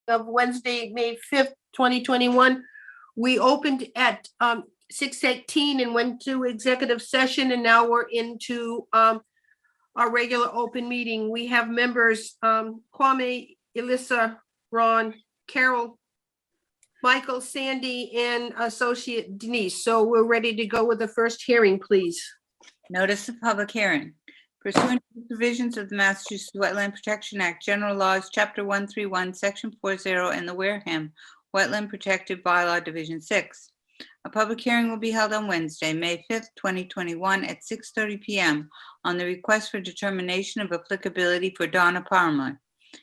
of Wednesday, May 5th, 2021. We opened at 6:18 and went to executive session, and now we're into our regular open meeting. We have members, Kwame, Elissa, Ron, Carol, Michael, Sandy, and Associate Denise. So we're ready to go with the first hearing, please. Notice of public hearing. Pursuant to the provisions of the Massachusetts Wetland Protection Act, General Laws, Chapter 131, Section 40, and the Wareham Wetland Protected Bylaw, Division 6. A public hearing will be held on Wednesday, May 5th, 2021 at 6:30 p.m. on the request for determination of applicability for Donna Palmer,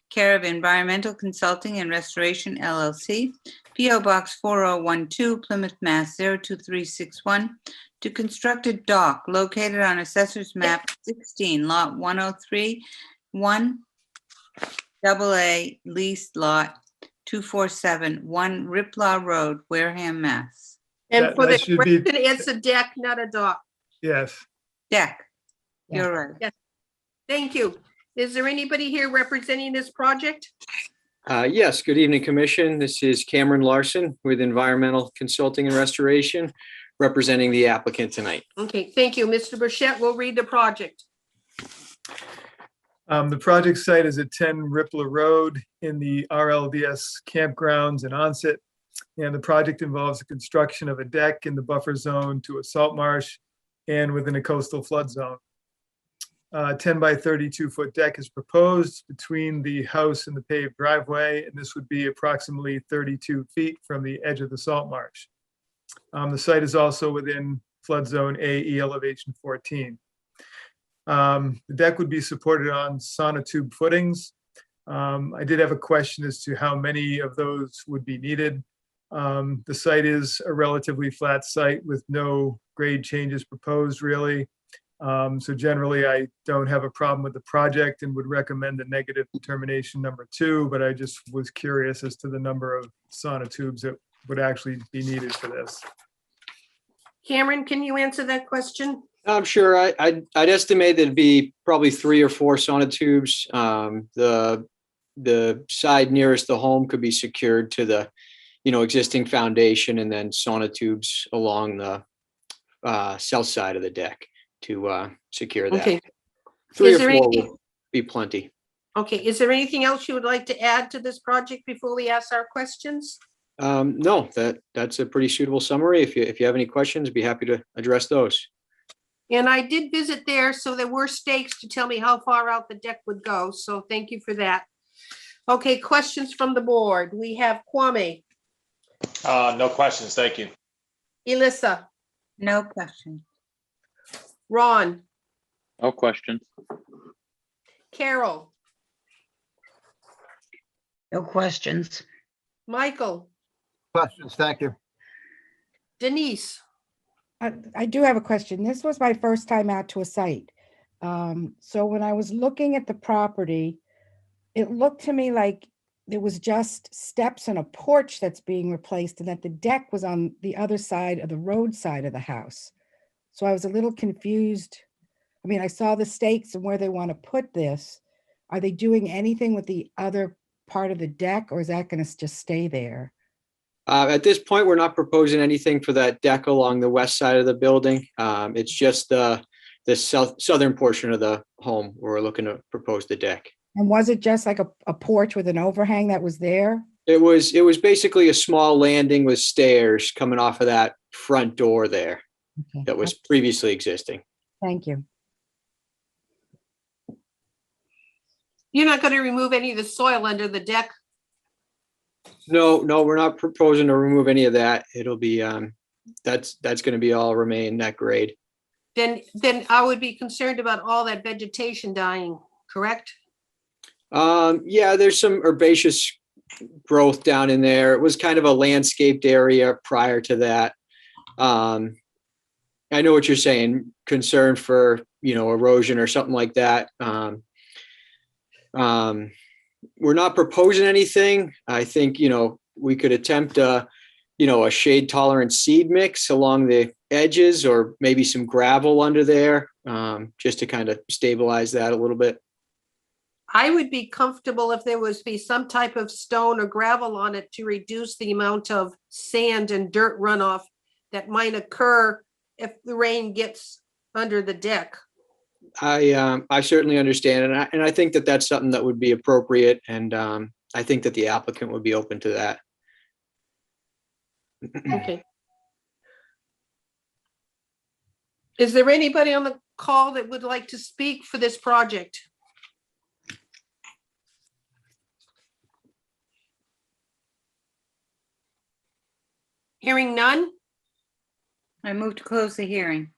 care of Environmental Consulting and Restoration, LLC, P.O. Box 4012, Plymouth, Mass. 02361, to construct a dock located on Assessor's Map 16, Lot 103, 1 AA, leased Lot 247, 1 Riplaw Road, Wareham, Mass. And That- for the that should be- record, it's a deck, not a dock. Yes. Deck. You're right. Thank you. Is there anybody here representing this project? Yes, good evening, Commission. This is Cameron Larson with Environmental Consulting and Restoration, representing the applicant tonight. Okay, thank you. Mr. Burchett will read the project. The project site is at 10 Rippler Road in the RLDS campgrounds in Onset. And the project involves the construction of a deck in the buffer zone to a salt marsh and within a coastal flood zone. 10 by 32 foot deck is proposed between the house and the paved driveway, and this would be approximately 32 feet from the edge of the salt marsh. The site is also within flood zone AE elevation 14. The deck would be supported on sonotube footings. I did have a question as to how many of those would be needed. The site is a relatively flat site with no grade changes proposed really. So generally, I don't have a problem with the project and would recommend the negative determination number 2, but I just was curious as to the number of sonotubes that would actually be needed for this. Cameron, can you answer that question? I'm sure I'd estimate that it'd be probably 3 or 4 sonotubes. The side nearest the home could be secured to the, existing foundation, and then sonotubes along the south side of the deck to secure that. Okay. 3 Is or there 4 any- would be plenty. Okay, is there anything else you would like to add to this project before we ask our questions? No, that's a pretty suitable summary. If you have any questions, be happy to address those. And I did visit there, so there were stakes to tell me how far out the deck would go, so thank you for that. Okay, questions from the board. We have Kwame, No questions, thank you. Elissa, No question. Ron, No questions. Carol, No questions. Michael, Questions, thank you. Denise. I do have a question. This was my first time out to a site. So when I was looking at the property, it looked to me like there was just steps and a porch that's being replaced, and that the deck was on the other side of the road side of the house. So I was a little confused. I mean, I saw the stakes and where they want to put this. Are they doing anything with the other part of the deck, or is that going to just stay there? At this point, we're not proposing anything for that deck along the west side of the building. It's just the southern portion of the home where we're looking to propose the deck. And was it just like a porch with an overhang that was there? It was basically a small landing with stairs coming off of that front door there Okay. that was previously existing. Thank you. You're not going to remove any of the soil under the deck? No, we're not proposing to remove any of that. It'll be, that's going to be all remain that grade. Then I would be concerned about all that vegetation dying, correct? Yeah, there's some herbaceous growth down in there. It was kind of a landscaped area prior to that. I know what you're saying, concern for, erosion or something like that. We're not proposing anything. I think, we could attempt a shade tolerant seed mix along the edges, or maybe some gravel under there, just to kind of stabilize that a little bit. I would be comfortable if there was be some type of stone or gravel on it to reduce the amount of sand and dirt runoff that might occur if the rain gets under the deck. I certainly understand, and I think that that's something that would be appropriate, and I think that the applicant would be open to that. Okay. Is there anybody on the call that would like to speak for this project? Hearing none? I move to close the hearing.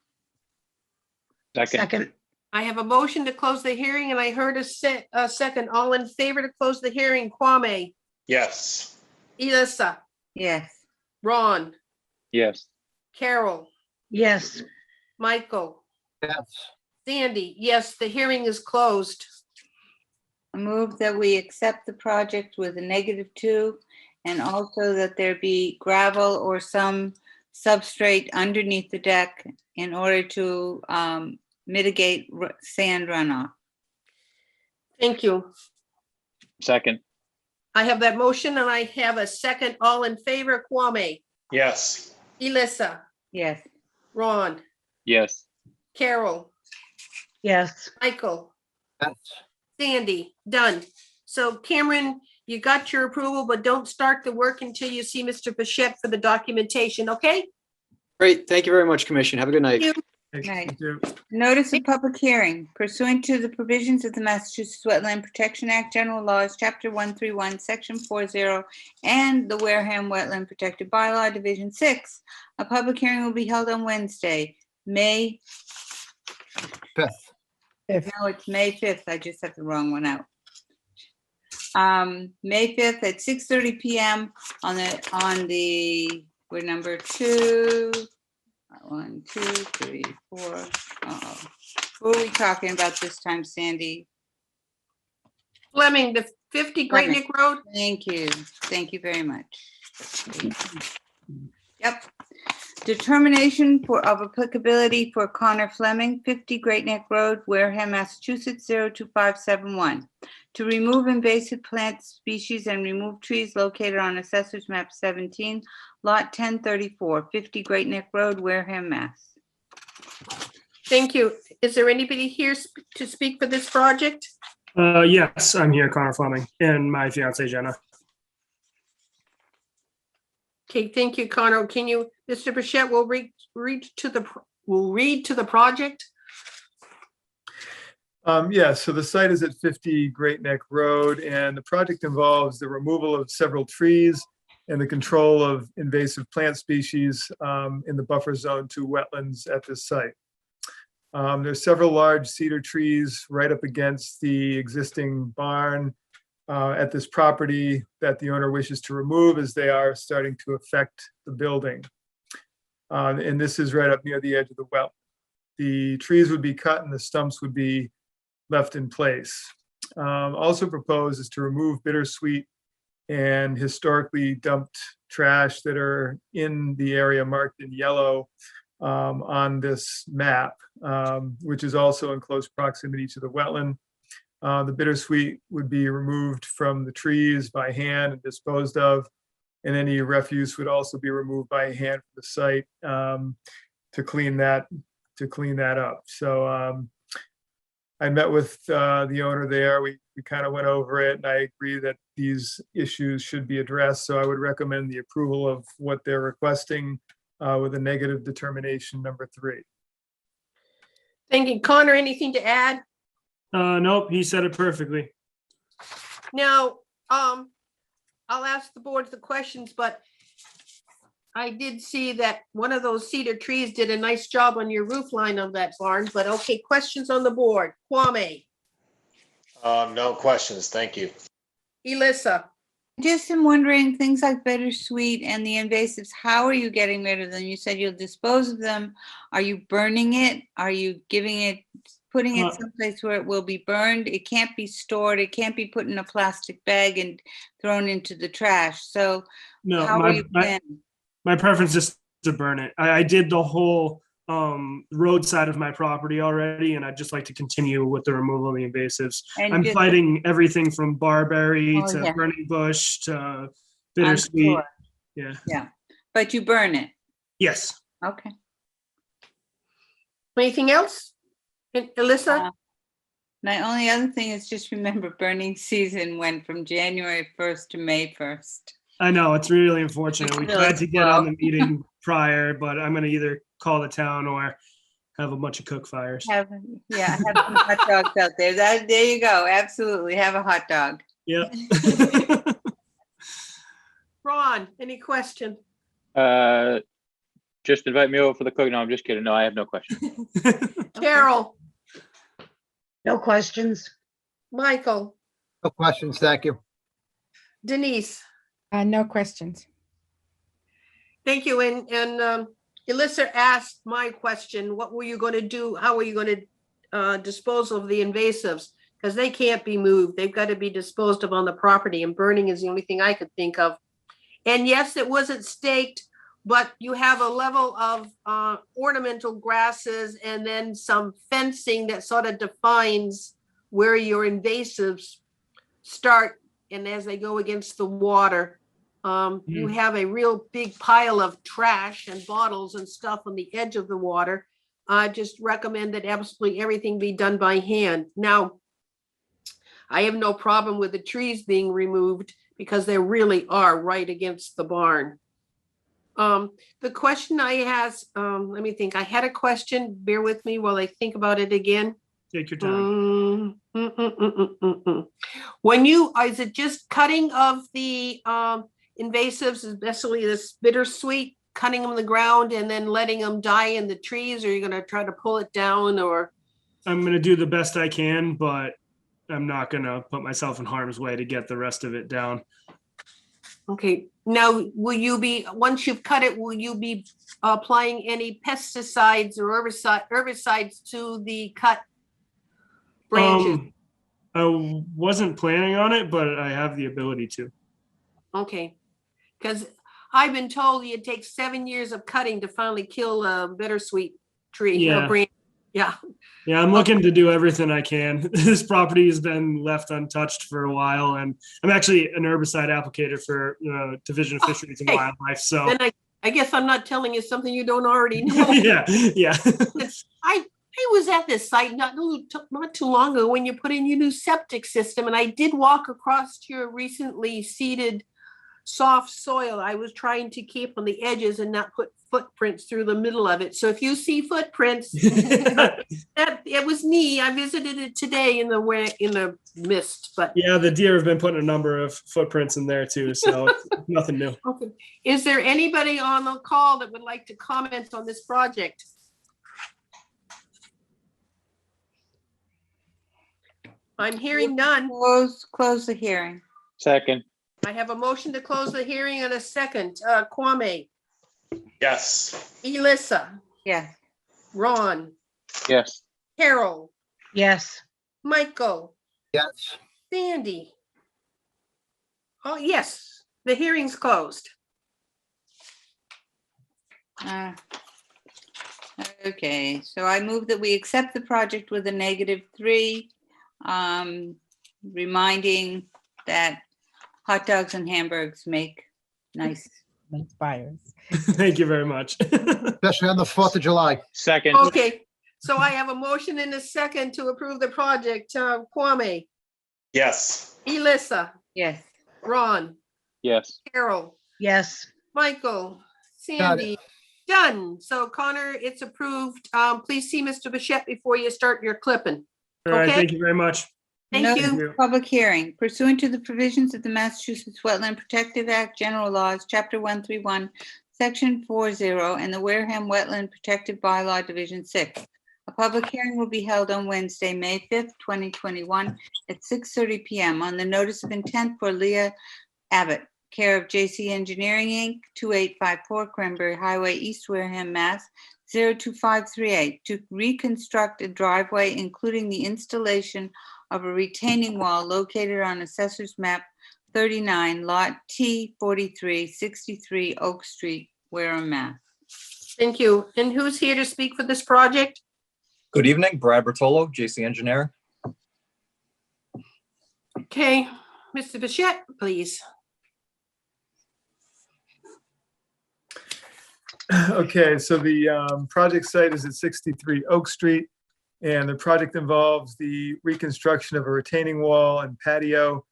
Second. I have a motion to close the hearing and I heard a second. All in favor to close the hearing, Kwame, Yes. Elissa, Yes. Ron, Yes. Carol, Yes. Michael, Yes. Sandy. Yes, the hearing is closed. I move that we accept the project with a -2, and also that there be gravel or some substrate underneath the deck in order to mitigate sand runoff. Thank you. Second. I have that motion and I have a second. All in favor, Kwame, Yes. Elissa, Yes. Ron, Yes. Carol, Yes. Michael, Yes. Sandy, done. So Cameron, you got your approval, but don't start the work until you see Mr. Bichette for the documentation, okay? Great, thank you very much, Commission. Have a good night. You- Thank Right. you. Notice of public hearing pursuant to the provisions of the Massachusetts Wetland Protection Act, General Laws, Chapter 131, Section 40, and the Wareham Wetland Protected Bylaw, Division 6. A public hearing will be held on Wednesday, May, Fifth. no, it's May 5th. I just had the wrong one out. May 5th at 6:30 PM on the, we're number 2. 1, 2, 3, 4. Uh-oh. Who are we talking about this time, Sandy? Fleming, the 50 Great Fleming. Neck Road. Thank you. Thank you very much. Yep. Determination of applicability for Connor Fleming, 50 Great Neck Road, Wareham, Massachusetts, 02571. To remove invasive plant species and remove trees located on Assessor's Map 17, Lot 1034, 50 Great Neck Road, Wareham, Mass. Thank you. Is there anybody here to speak for this project? Yes, I'm here, Connor Fleming, and my fiance Jenna. Okay, thank you, Connor. Can you, Mr. Bichette will read to the project? Yeah, so the site is at 50 Great Neck Road, and the project involves the removal of several trees and the control of invasive plant species in the buffer zone to wetlands at this site. There's several large cedar trees right up against the existing barn at this property that the owner wishes to remove, as they are starting to affect the building. And this is right up near the edge of the well. The trees would be cut and the stumps would be left in place. Also proposed is to remove bittersweet and historically dumped trash that are in the area marked in yellow on this map, which is also in close proximity to the wetland. The bittersweet would be removed from the trees by hand and disposed of, and any refuse would also be removed by hand from the site to clean that up. So I met with the owner there. We kind of went over it, and I agree that these issues should be addressed. So I would recommend the approval of what they're requesting with a negative determination number 3. Thank you. Connor, anything to add? Nope, he said it perfectly. Now, I'll ask the board the questions, but I did see that one of those cedar trees did a nice job on your roof line of that barn, but okay, questions on the board. Kwame, No questions. Thank you. Elissa, Just am wondering, things like bittersweet and the invasives, how are you getting rid of them? You said you'll dispose of them. Are you burning it? Are you putting it someplace where it will be burned? It can't be stored. It can't be put in a plastic bag and thrown into the trash. So No, how are you planning? my preference is to burn it. I did the whole roadside of my property already, and I'd just like to continue with the removal of the invasives. And I'm just- fighting everything from barberry Oh, to yeah. burning bush to I'm bittersweet. sure. Yeah. Yeah, but you burn it. Yes. Okay. Anything else? And Alyssa? My only other thing is just remember burning season went from January 1st to May 1st. I know, it's really unfortunate. We Really tried to get on slow. the meeting prior, but I'm gonna either call the town or have a bunch of cook fires. Have some hot dogs out there. There you go. Absolutely. Have a hot dog. Yeah. Ron, any question? Just invite me over for the cook. No, I'm just kidding. No, I have no question. Carol, No questions. Michael, No questions, thank you. Denise? No questions. Thank you. And Alyssa asked my question, what were you going to do? How are you going to dispose of the invasives? Because they can't be moved. They've got to be disposed of on the property, and burning is the only thing I could think of. And yes, it wasn't staked, but you have a level of ornamental grasses and then some fencing that sort of defines where your invasives start. And as they go against the water, you have a real big pile of trash and bottles and stuff on the edge of the water. I just recommend that absolutely everything be done by hand. Now, I have no problem with the trees being removed because they really are right against the barn. The question I asked, let me think. I had a question. Bear with me while I think about it again. Take your time. When is it just cutting of the invasives, especially this bittersweet, cutting them in the ground and then letting them die in the trees? Or are you gonna try to pull it down, or? I'm gonna do the best I can, but I'm not gonna put myself in harm's way to get the rest of it down. Okay, now, will you be, once you've cut it, will you be applying any pesticides or herbicides to the cut branches? I wasn't planning on it, but I have the ability to. Okay, because I've been told it takes 7 years of cutting to finally kill a bittersweet tree. Yeah. Branch. Yeah, Yeah, I'm looking to do everything I can. This property has been left untouched for a while, and I'm actually an herbicide applicator for Division of Fisheries and Okay. Wildlife. So then I guess I'm not telling you something you don't already know. yeah. I was at this site not too long ago when you put in your new septic system, and I did walk across your recently seeded soft soil. I was trying to keep on the edges and not put footprints through the middle of it. So if you see footprints, that it was me. I visited it today in the mist. But Yeah, the deer have been putting a number of footprints in there too, so it's nothing new. okay, is there anybody on the call that would like to comment on this project? I'm hearing none. Close the hearing. Second. I have a motion to close the hearing in a second. Kwame, Yes. Elissa, Yes. Ron, Yes. Carol, Yes. Michael, Yes, Sandy. Oh, yes, the hearing's closed. Okay, so I move that we accept the project with a -3, reminding that hot dogs and hamburgers make nice. Expires. Thank you very much. especially on the 4th of July. Second. Okay, so I have a motion and a second to approve the project. Kwame, Yes. Elissa, Yes. Ron, Yes. Carol, Yes. Michael, Got it. Sandy, done. So Connor, it's approved. Please see Mr. Bichette before you start your clipping. All right, Okay. thank you very much. Thank Notice you. of Public hearing pursuant to the provisions of the Massachusetts Wetland Protective Act, General Laws, Chapter 131, Section 40, and the Wareham Wetland Protective Bylaw, Division 6. A public hearing will be held on Wednesday, May 5th, 2021 at 6:30 PM on the notice of intent for Leah Abbott, care of JC Engineering, Inc., 2854 Cranberry Highway, East Wareham, Mass. 02538, to reconstruct a driveway, including the installation of a retaining wall located on Assessor's Map 39, Lot T 43, 63 Oak Street, Wareham, Mass. Thank you. And who's here to speak for this project? Good evening, Brad Bertolo, JC Engineer. Okay, Mr. Bichette, please. Okay, so the project site is at 63 Oak Street, and the project involves the reconstruction of a retaining wall and patio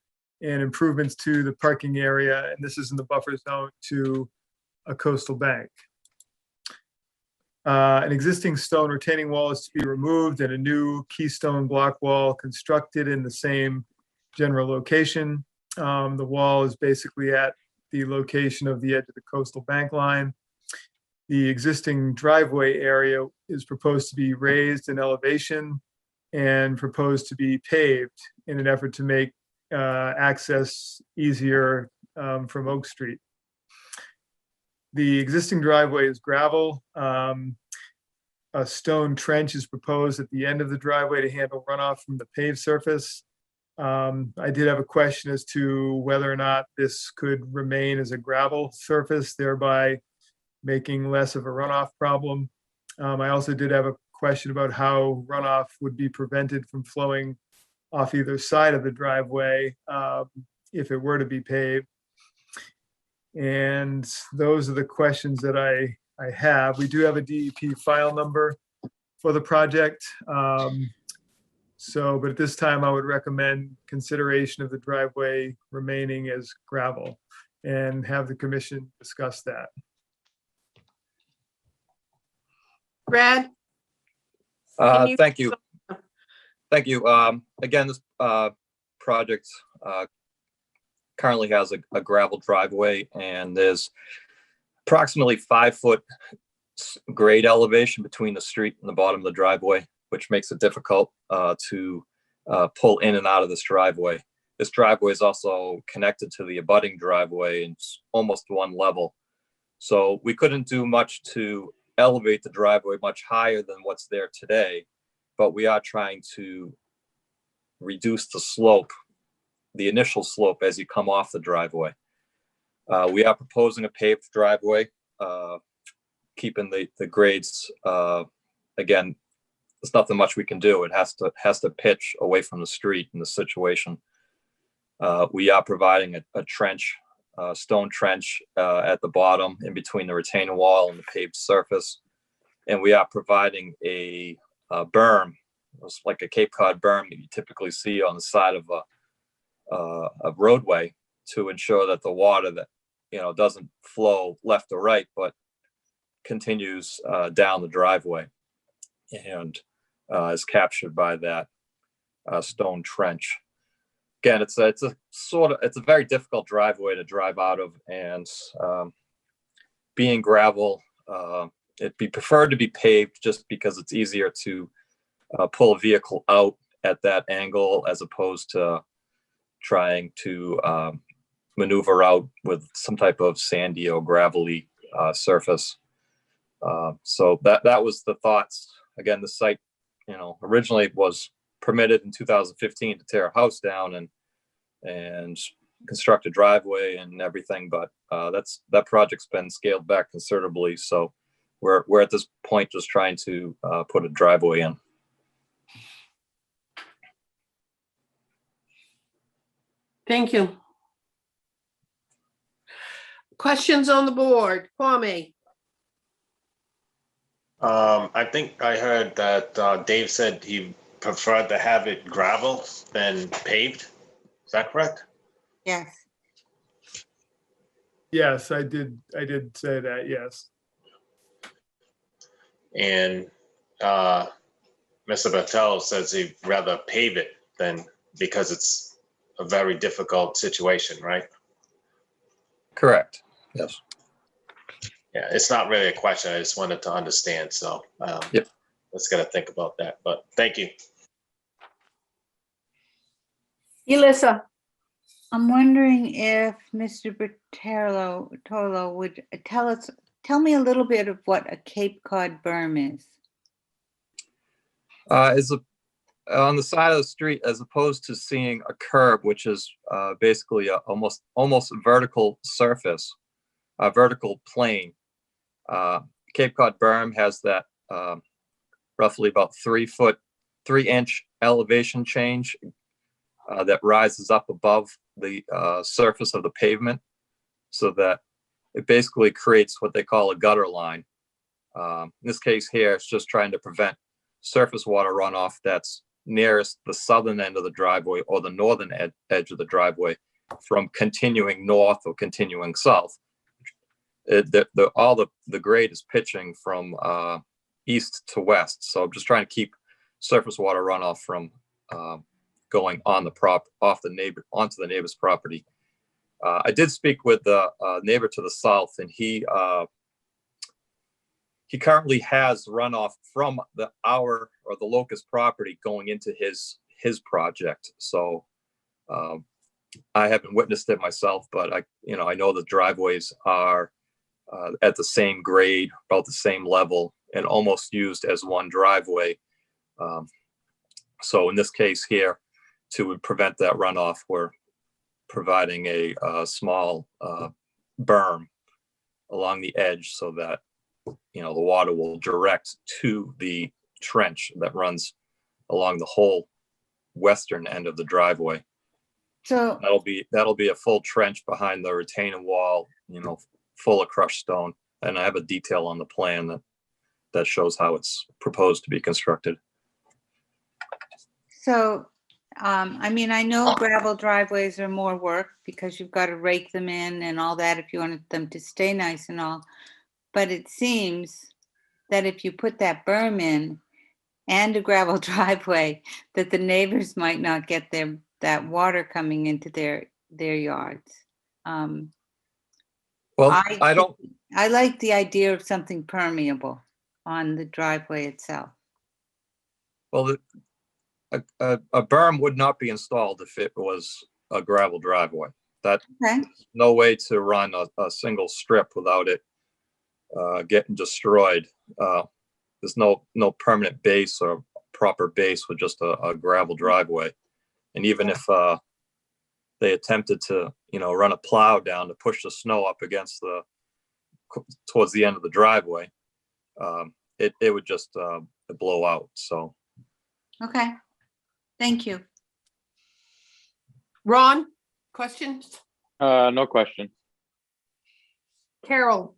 and improvements to the parking area, and this is in the buffer zone to a coastal bank. An existing stone retaining wall is to be removed and a new keystone block wall constructed in the same general location. The wall is basically at the location of the edge of the coastal bank line. The existing driveway area is proposed to be raised in elevation and proposed to be paved in an effort to make access easier from Oak Street. The existing driveway is gravel. A stone trench is proposed at the end of the driveway to handle runoff from the paved surface. I did have a question as to whether or not this could remain as a gravel surface, thereby making less of a runoff problem. I also did have a question about how runoff would be prevented from flowing off either side of the driveway if it were to be paved. And those are the questions that I have. We do have a DEP file number for the project. But at this time, I would recommend consideration of the driveway remaining as gravel and have the commission discuss that. Brad? Can you- Thank you. Thank you. Again, this project currently has a gravel driveway, and there's approximately 5-foot grade elevation between the street and the bottom of the driveway, which makes it difficult to pull in and out of this driveway. This driveway is also connected to the abutting driveway, and it's almost one level. So we couldn't do much to elevate the driveway much higher than what's there today, but we are trying to reduce the slope, the initial slope as you come off the driveway. We are proposing a paved driveway, keeping the grades. Again, there's nothing much we can do. It has to pitch away from the street in this situation. We are providing a trench, stone trench at the bottom in between the retaining wall and the paved surface. And we are providing a berm. It's like a Cape Cod berm that you typically see on the side of a roadway to ensure that the water that, doesn't flow left or right, but continues down the driveway and is captured by that stone trench. Again, it's a very difficult driveway to drive out of, and being gravel, it'd be preferred to be paved just because it's easier to pull a vehicle out at that angle as opposed to trying to maneuver out with some type of sandy or gravelly surface. So that was the thoughts. Again, the site, originally was permitted in 2015 to tear a house down and construct a driveway and everything, but that project's been scaled back considerably. So we're at this point just trying to put a driveway in. Thank you. Questions on the board? Kwame? I think I heard that Dave said he preferred to have it gravel than paved. Is that correct? Yes. Yes, I did say that, yes. And Mr. Bartel says he'd rather pave it than, because it's a very difficult situation, right? Correct. Yes. Yeah, it's not really a question. I just wanted to understand. So Yep. Let's gotta think about that. But thank you. Elissa? I'm wondering if Mr. Bertolo would tell me a little bit of what a Cape Cod berm is. Is on the side of the street, as opposed to seeing a curb, which is basically a almost vertical surface, a vertical plane. Cape Cod berm has that roughly about 3-inch elevation change that rises up above the surface of the pavement, so that it basically creates what they call a gutter line. In this case here, it's just trying to prevent surface water runoff that's nearest the southern end of the driveway or the northern edge of the driveway from continuing north or continuing south. All the grade is pitching from east to west, so I'm just trying to keep surface water runoff from going on onto the neighbor's property. I did speak with the neighbor to the south, and he currently has runoff from the locust property going into his project. So I haven't witnessed it myself, but I know the driveways are at the same grade, about the same level, and almost used as one driveway. So in this case here, to prevent that runoff, we're providing a small berm along the edge so that the water will direct to the trench that runs along the whole western end of the driveway. So, That'll be a full trench behind the retaining wall, full of crushed stone. And I have a detail on the plan that shows how it's proposed to be constructed. so, I know gravel driveways are more work because you've got to rake them in and all that if you want them to stay nice and all. But it seems that if you put that berm in and a gravel driveway, that the neighbors might not get that water coming into their yards. Well, I like the idea of something permeable on the driveway itself. Well, a berm would not be installed if it was a gravel driveway. That's Okay. no way to run a single strip without it getting destroyed. There's no permanent base or proper base with just a gravel driveway. And even if they attempted to, run a plow down to push the snow up against towards the end of the driveway, it would just blow out. So. Okay. Thank you. Ron, questions? No question. Carol,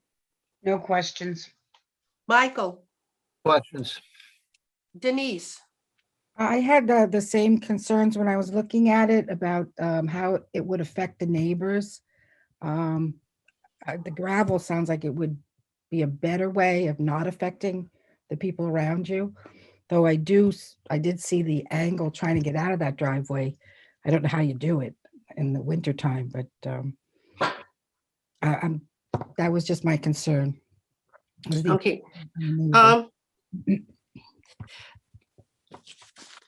No questions. Michael, Questions? Denise? I had the same concerns when I was looking at it about how it would affect the neighbors. The gravel sounds like it would be a better way of not affecting the people around you. Though I did see the angle trying to get out of that driveway. I don't know how you do it in the wintertime, but that was just my concern. Was the- Okay.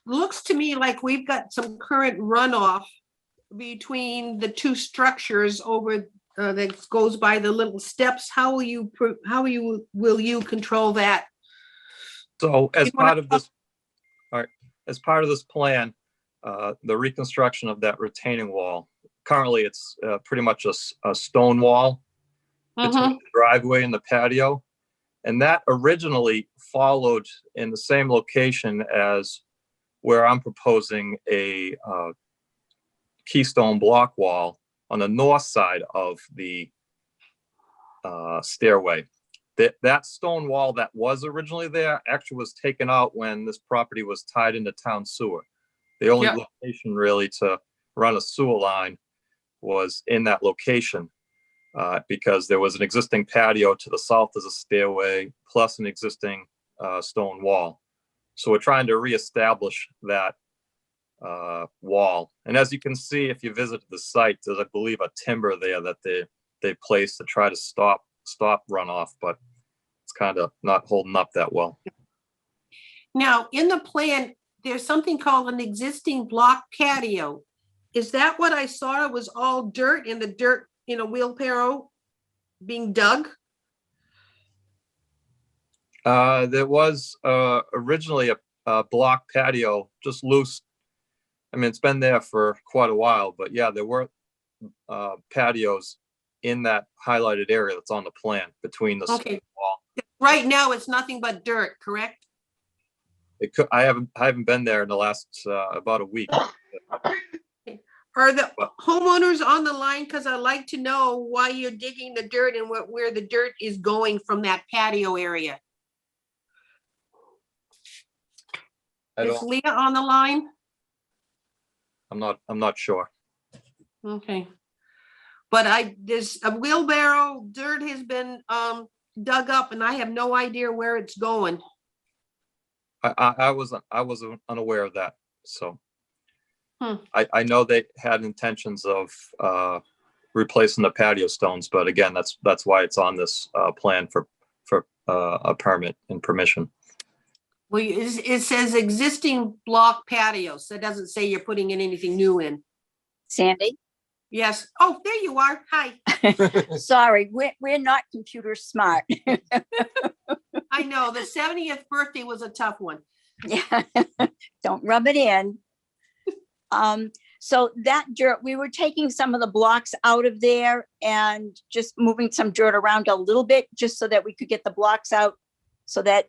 Looks to me like we've got some current runoff between the two structures over that goes by the little steps. How will you control that? So as You wanna- part of this, all right, as part of this plan, the reconstruction of that retaining wall, currently it's pretty much a stone wall between the driveway and the patio. And that originally followed in the same location as where I'm proposing a keystone block wall on the north side of the stairway. That stone wall that was originally there actually was taken out when this property was tied into town sewer. The only Yep. location really to run a sewer line was in that location because there was an existing patio to the south as a stairway, plus an existing stone wall. So we're trying to reestablish that wall. And as you can see, if you visit the site, there's, I believe, a timber there that they placed to try to stop runoff, but it's kind of not holding up that well. Now, in the plan, there's something called an existing block patio. Is that what I saw? It was all dirt and the dirt in a wheelbarrow being dug? There was originally a block patio, just loose. I mean, it's been there for quite a while, but yeah, there were patios in that highlighted area that's on the plan between the Okay. wall. Right now, it's nothing but dirt, correct? It could, I haven't been there in the last, about a week. Are the homeowners on the line? Because I'd like to know why you're digging the dirt and where the dirt is going from that patio area. I Is don't, Leah on the line? I'm not sure. Okay. But there's a wheelbarrow, dirt has been dug up and I have no idea where it's going. I was unaware of that, so. Hmm. I know they had intentions of replacing the patio stones, but again, that's why it's on this plan for a permit and permission. Well, it says existing block patios. That doesn't say you're putting in anything new in. Sandy? Yes. Oh, there you are. Hi. Sorry, we're not computer smart. I know the 70th birthday was a tough one. Yeah, don't rub it in. So that dirt, we were taking some of the blocks out of there and just moving some dirt around a little bit, just so that we could get the blocks out, so that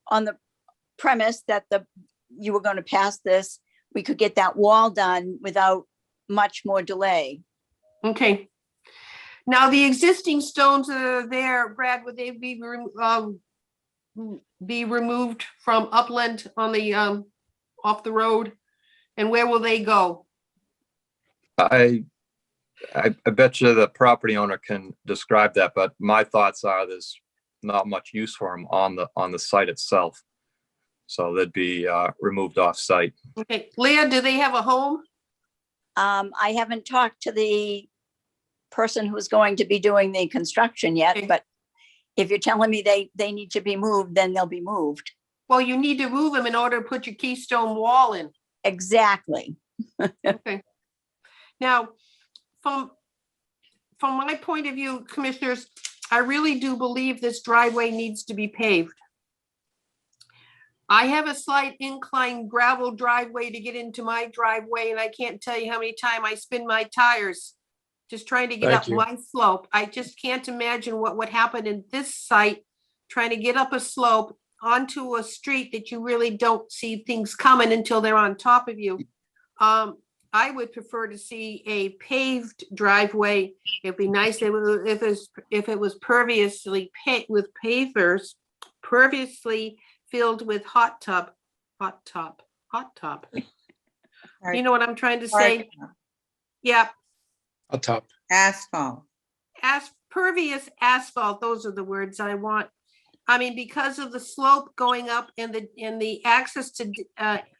on the premise that you were going to pass this, we could get that wall done without much more delay. Okay. Now, the existing stones that are there, Brad, would they be removed from upland on the off the road? And where will they go? I bet you the property owner can describe that, but my thoughts are there's not much use for them on the site itself. So they'd be removed off site. Okay, Leah, do they have a home? I haven't talked to the person who's going to be doing the construction yet, Okay. but if you're telling me they need to be moved, then they'll be moved. Well, you need to move them in order to put your keystone wall in. Exactly. Okay. Now, from my point of view, commissioners, I really do believe this driveway needs to be paved. I have a slight inclined gravel driveway to get into my driveway, and I can't tell you how many times I spin my tires just trying to get Thank up you. my slope. I just can't imagine what would happen in this site, trying to get up a slope onto a street that you really don't see things coming until they're on top of you. I would prefer to see a paved driveway. It'd be nice if it was perviously with pavers, perviously filled with hot top. You know what I'm trying to say? Yeah, Up top. Asphalt. pervious asphalt, those are the words I want. I mean, because of the slope going up and the access to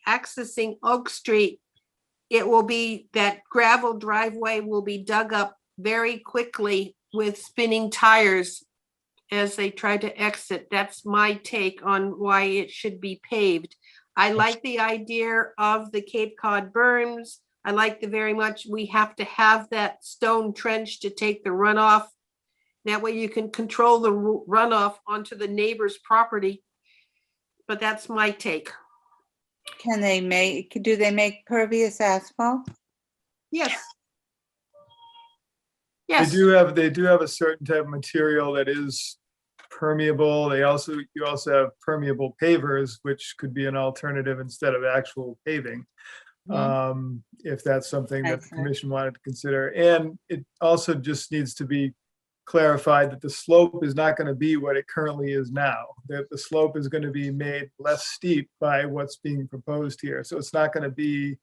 accessing Oak Street, it will be, that gravel driveway will be dug up very quickly with spinning tires as they try to exit. That's my take on why it should be paved. I like the idea of the Cape Cod berms. I like the very much, we have to have that stone trench to take the runoff. That way you can control the runoff onto the neighbor's property. But that's my take. Do they make pervious asphalt? Yes. They Yes. do have a certain type of material that is permeable. You also have permeable pavers, which could be an alternative instead of actual paving. If that's something that the Okay. commission wanted to consider. And it also just needs to be clarified that the slope is not going to be what it currently is now, that the slope is going to be made less steep by what's being proposed here. So it's not going to be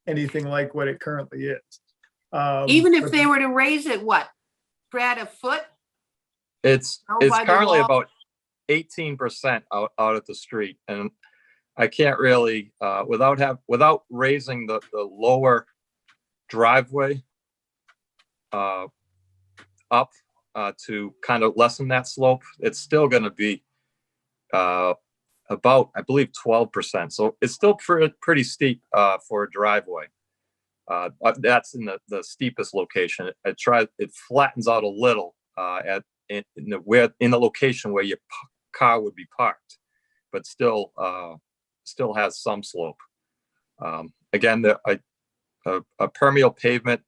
anything like what it currently is. Even if But they were to raise it, what, Brad, a foot? It's Oh, by the currently wall? about 18% out at the street, and I can't really without raising the lower driveway up to kind of lessen that slope. It's still going to be about, I believe, 12%. So it's still pretty steep for a driveway. That's in the steepest location. It flattens out a little in the location where your car would be parked, but still has some slope. Again, a permeable pavement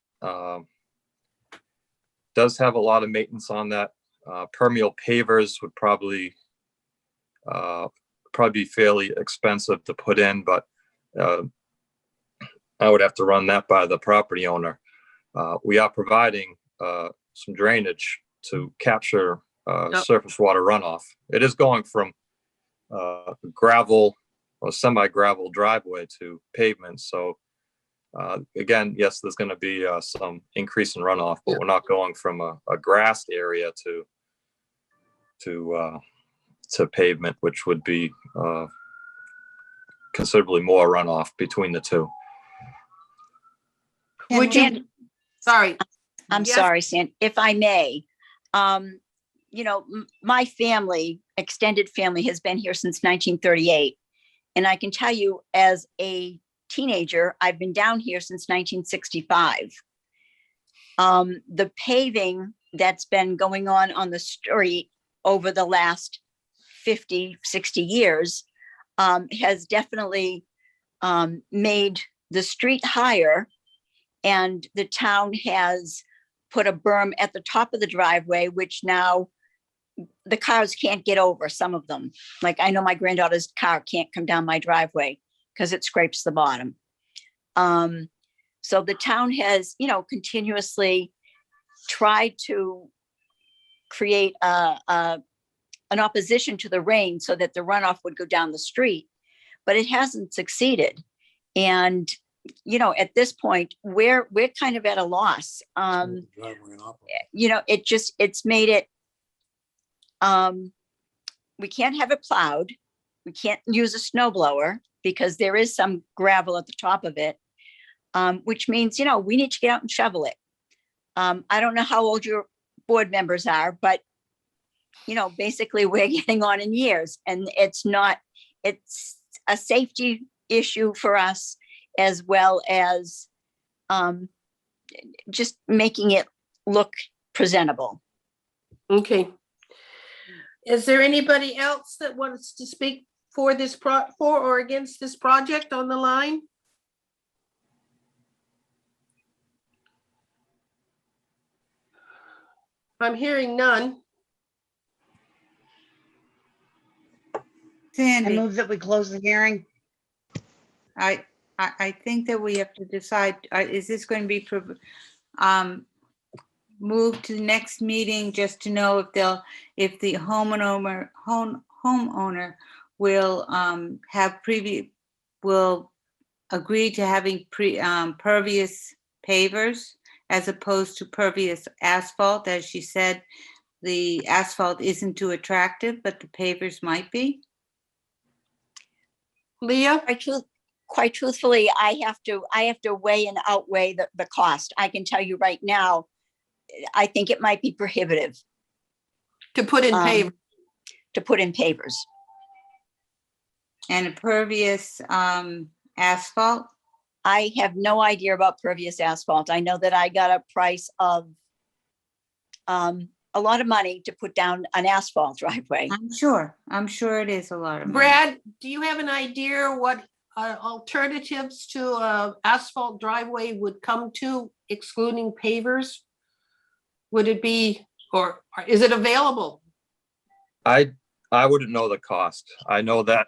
does have a lot of maintenance on that. Permeable pavers would probably probably be fairly expensive to put in, but I would have to run that by the property owner. We are providing some drainage to capture Yep. surface water runoff. It is going from gravel or semi-gravel driveway to pavement. So again, yes, there's going to be some increase in runoff, but we're not going from a grassed area to pavement, which would be considerably more runoff between the two. Would you, Sandy, sorry, I'm Yes. sorry, Sandy, if I may. My family, extended family, has been here since 1938. And I can tell you, as a teenager, I've been down here since 1965. The paving that's been going on the street over the last 50, 60 years has definitely made the street higher. And the town has put a berm at the top of the driveway, which now the cars can't get over, some of them. Like, I know my granddaughter's car can't come down my driveway because it scrapes the bottom. So the town has, continuously tried to create an opposition to the rain so that the runoff would go down the street, but it hasn't succeeded. And at this point, we're kind of at a loss. It's made it, we can't have it plowed. We can't use a snow blower because there is some gravel at the top of it, which means, we need to get out and shovel it. I don't know how old your board members are, but, basically we're getting on in years, and it's a safety issue for us, as well as just making it look presentable. okay. Is there anybody else that wants to speak for for or against this project on the line? I'm hearing none. I Sandy, move that we close the hearing. I think that we have to decide, is this going to be moved to the next meeting, just to know if the homeowner will agree to having pervious pavers as opposed to pervious asphalt? As she said, the asphalt isn't too attractive, but the pavers might be. Leah? Quite truthfully, I have to weigh and outweigh the cost. I can tell you right now, I think it might be prohibitive To put in pavers. to put in pavers. And a pervious asphalt? I have no idea about pervious asphalt. I know that I got a price of a lot of money to put down an asphalt driveway. I'm sure it is a lot of money. Brad, do you have an idea what alternatives to asphalt driveway would come to, excluding pavers? Would it be, or is it available? I wouldn't know the cost. I know that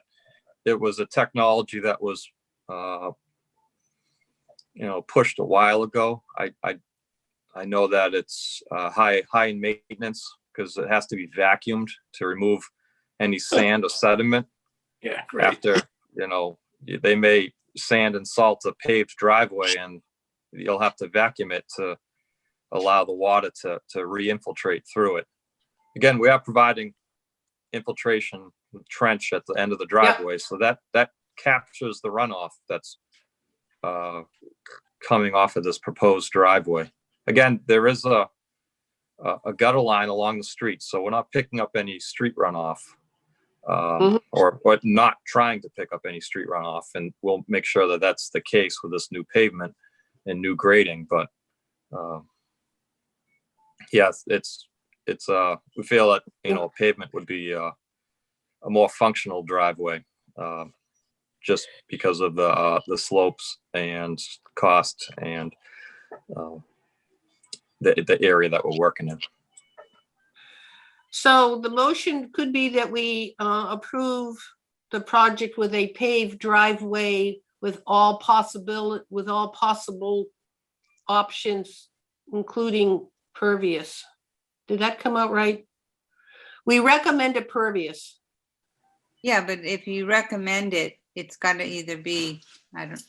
it was a technology that was, pushed a while ago. I know that it's high in maintenance because it has to be vacuumed to remove any sand or sediment. Yeah, After, they may sand and salt a paved driveway, and you'll have to vacuum it to allow the water to re-infiltrate through it. Again, we are providing infiltration trench at the end of the driveway, so that captures the runoff that's coming off of this proposed driveway. Again, there is a gutter line along the street, so we're not picking up any street runoff, or not trying to pick up any street runoff, and we'll make sure that that's the case with this new pavement and new grading. But yes, it's we feel that pavement would be a more functional driveway, just because of the slopes and cost and the area that we're working in. So the motion could be that we approve the project with a paved driveway with all possible options, including pervious. Did that come out right? We recommend a pervious. Yeah, but if you recommend it, it's got to either be, I don't,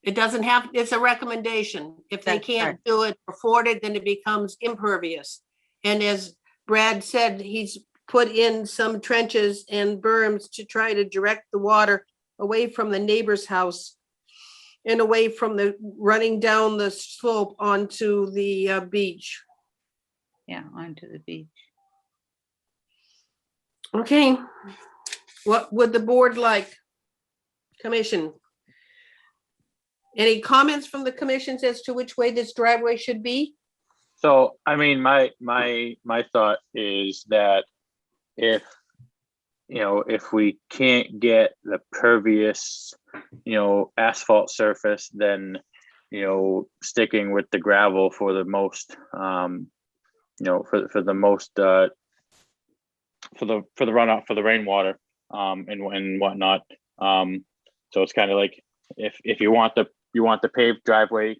It doesn't have, it's a recommendation. If they That's can't right. do it, afford it, then it becomes impervious. And as Brad said, he's put in some trenches and berms to try to direct the water away from the neighbor's house and away from the running down the slope onto the beach. yeah, onto the beach. Okay, what would the board like? Commission? Any comments from the commissions as to which way this driveway should be? So, I mean, my thought is that if, if we can't get the pervious, asphalt surface, then, sticking with the gravel for the most, for the most, for the runoff, for the rainwater, and whatnot. So it's kind of like, if you want the paved driveway,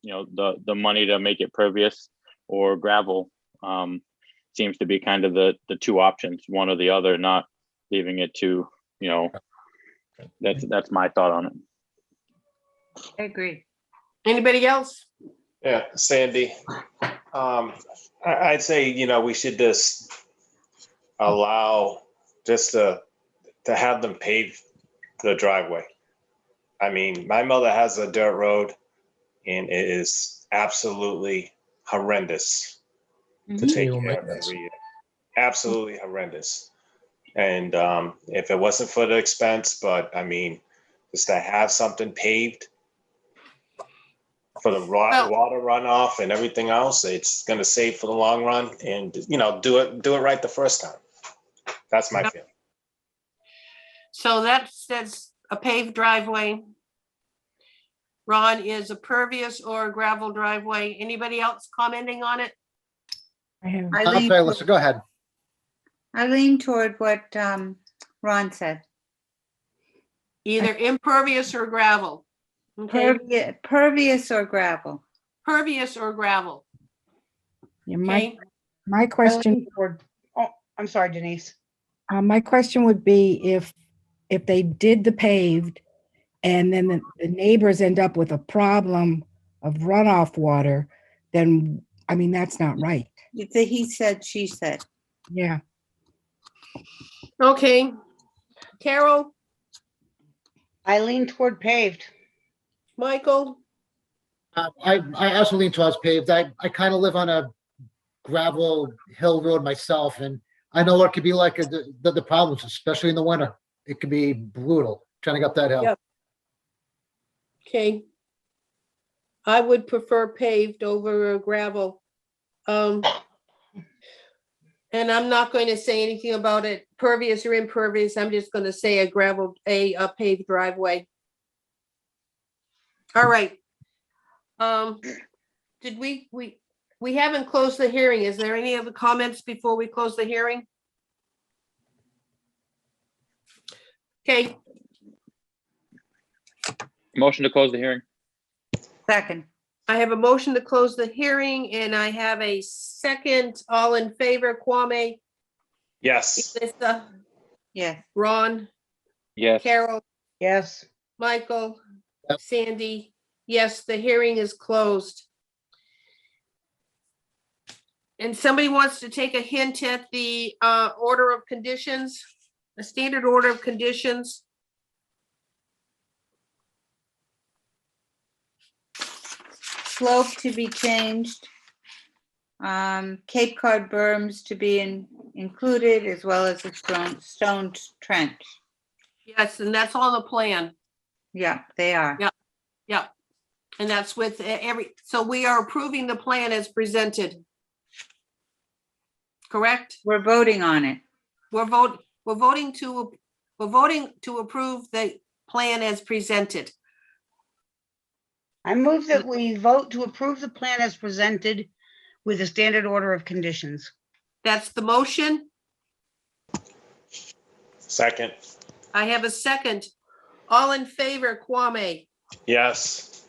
the money to make it pervious or gravel, seems to be kind of the two options, one or the other, not leaving it to, that's my thought on it. I agree. Anybody else? Yeah, Sandy. I'd say, we should just allow just to have them pave the driveway. I mean, my mother has a dirt road and it is absolutely horrendous to take Continual care of maintenance. every year. Absolutely horrendous. And if it wasn't for the expense, but I mean, just to have something paved for the water runoff and everything else, it's going to save for the long run, and do it right the first time. That's my feeling. So that's a paved driveway. Ron, is a pervious or a gravel driveway. Anybody else commenting on it? I have, I Okay, lean, listen, go ahead. I lean toward what Ron said. Either impervious or gravel. Okay, Pervious or gravel. pervious or gravel. yeah, Okay, my question, Oh, I'm sorry, Denise. my question would be if they did the paved and then the neighbors end up with a problem of runoff water, then, I mean, that's not right. He said, she said. Yeah. okay. Carol, I lean toward paved. Michael, I also lean towards paved. I kind of live on a gravel hill road myself, and I know what it could be like, the problems, especially in the winter. It could be brutal trying to get up that hill. Yep. Okay. I would prefer paved over gravel. And I'm not going to say anything about it, pervious or impervious. I'm just going to say a paved driveway. All right. Did we haven't closed the hearing. Is there any other comments before we close the hearing? Okay, Motion to close the hearing. Second. I have a motion to close the hearing and I have a second. All in favor, Kwame, Yes. Lisa, Yes. Ron, Yes. Carol, Yes. Michael, Yep. Sandy. Yes, the hearing is closed. And somebody wants to take a hint at the order of conditions, the standard order of conditions. Slope to be changed. Cape Cod berms to be included, as well as a stone trench. Yes, and that's on the plan. Yeah, they are. Yeah. Yeah. And that's with so we are approving the plan as presented. Correct? We're voting on it. We're voting to approve the plan as presented. I move that we vote to approve the plan as presented with the standard order of conditions. That's the motion. Second, I have a second. All in favor, Kwame, yes.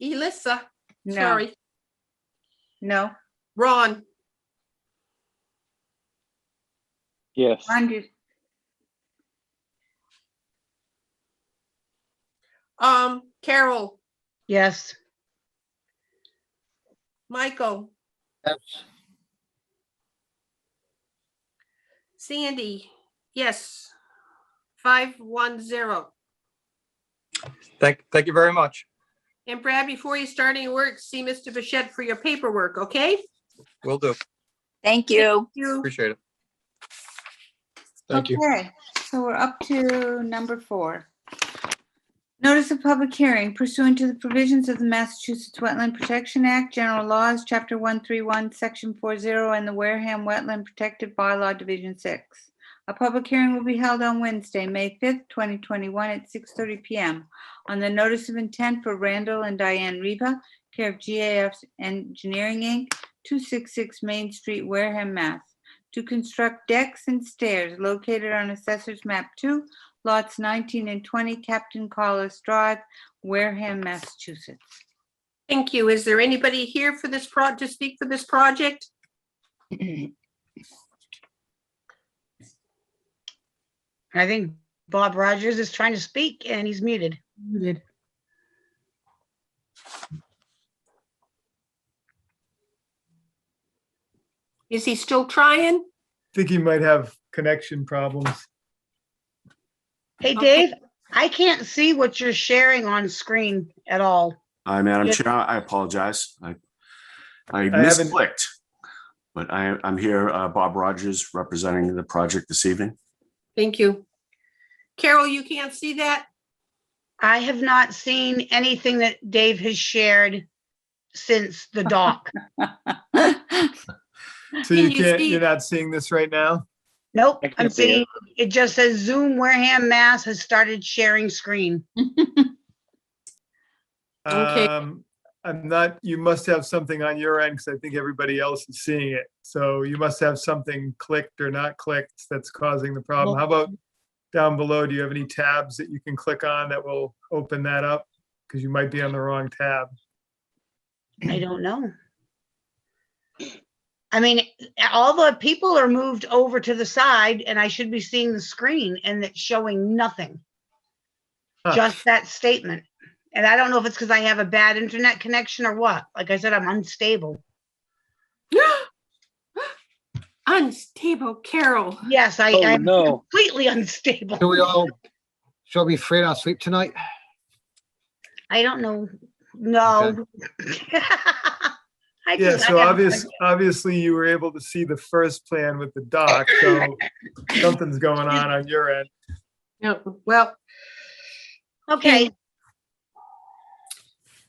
Elissa, No. sorry, No, Ron, Yes. Andrew, Carol, Yes. Michael, Yes. Sandy, yes. 510. Thank you very much. And Brad, before you start any work, see Mr. Bichette for your paperwork, okay? Will do. Thank you. You. Appreciate it. Thank you. okay, so we're up to number 4. Notice of public hearing pursuant to the provisions of the Massachusetts Wetland Protection Act, General Laws, Chapter 131, Section 40, and the Wareham Wetland Protected Bylaw, Division 6. A public hearing will be held on Wednesday, May 5th, 2021 at 6:30 PM on the notice of intent for Randall and Diane Reba, care of GAF Engineering, Inc., 266 Main Street, Wareham, Mass., to construct decks and stairs located on Assessor's Map 2, lots 19 and 20, Captain Collis Drive, Wareham, Massachusetts. Thank you. Is there anybody here for this to speak for this project? I think Bob Rogers is trying to speak and he's muted. Muted. Is he still trying? Think he might have connection problems. Hey, Okay. Dave, I can't see what you're sharing on screen at all. Hi, Madam Yes. Chair, I apologize. I haven't- misclicked. But I'm here, Bob Rogers, representing the project this evening. Thank you. Carol, you can't see that? I have not seen anything that Dave has shared since the doc. So Can you see- you're not seeing this right now? Nope, I I'm can't see seeing, it just says Zoom Wareham, Mass has started sharing screen. Okay. I'm not, you must have something on your end because I think everybody else is seeing it. So you must have something clicked or not clicked that's causing the problem. How about down below? Do you have any tabs that you can click on that will open that up? Because you might be on the wrong tab. I don't know. I mean, all the people are moved over to the side and I should be seeing the screen and it's showing nothing. Huh. Just that statement. And I don't know if it's because I have a bad internet connection or what. Like I said, I'm unstable. Unstable, Carol. Yes, Oh, I'm no. completely unstable. Shall we afraid I'll sleep tonight? I don't know. No. I Yeah, just- so I have- obviously you were able to see the first plan with the dock, so something's going on your end. No, well, Okay,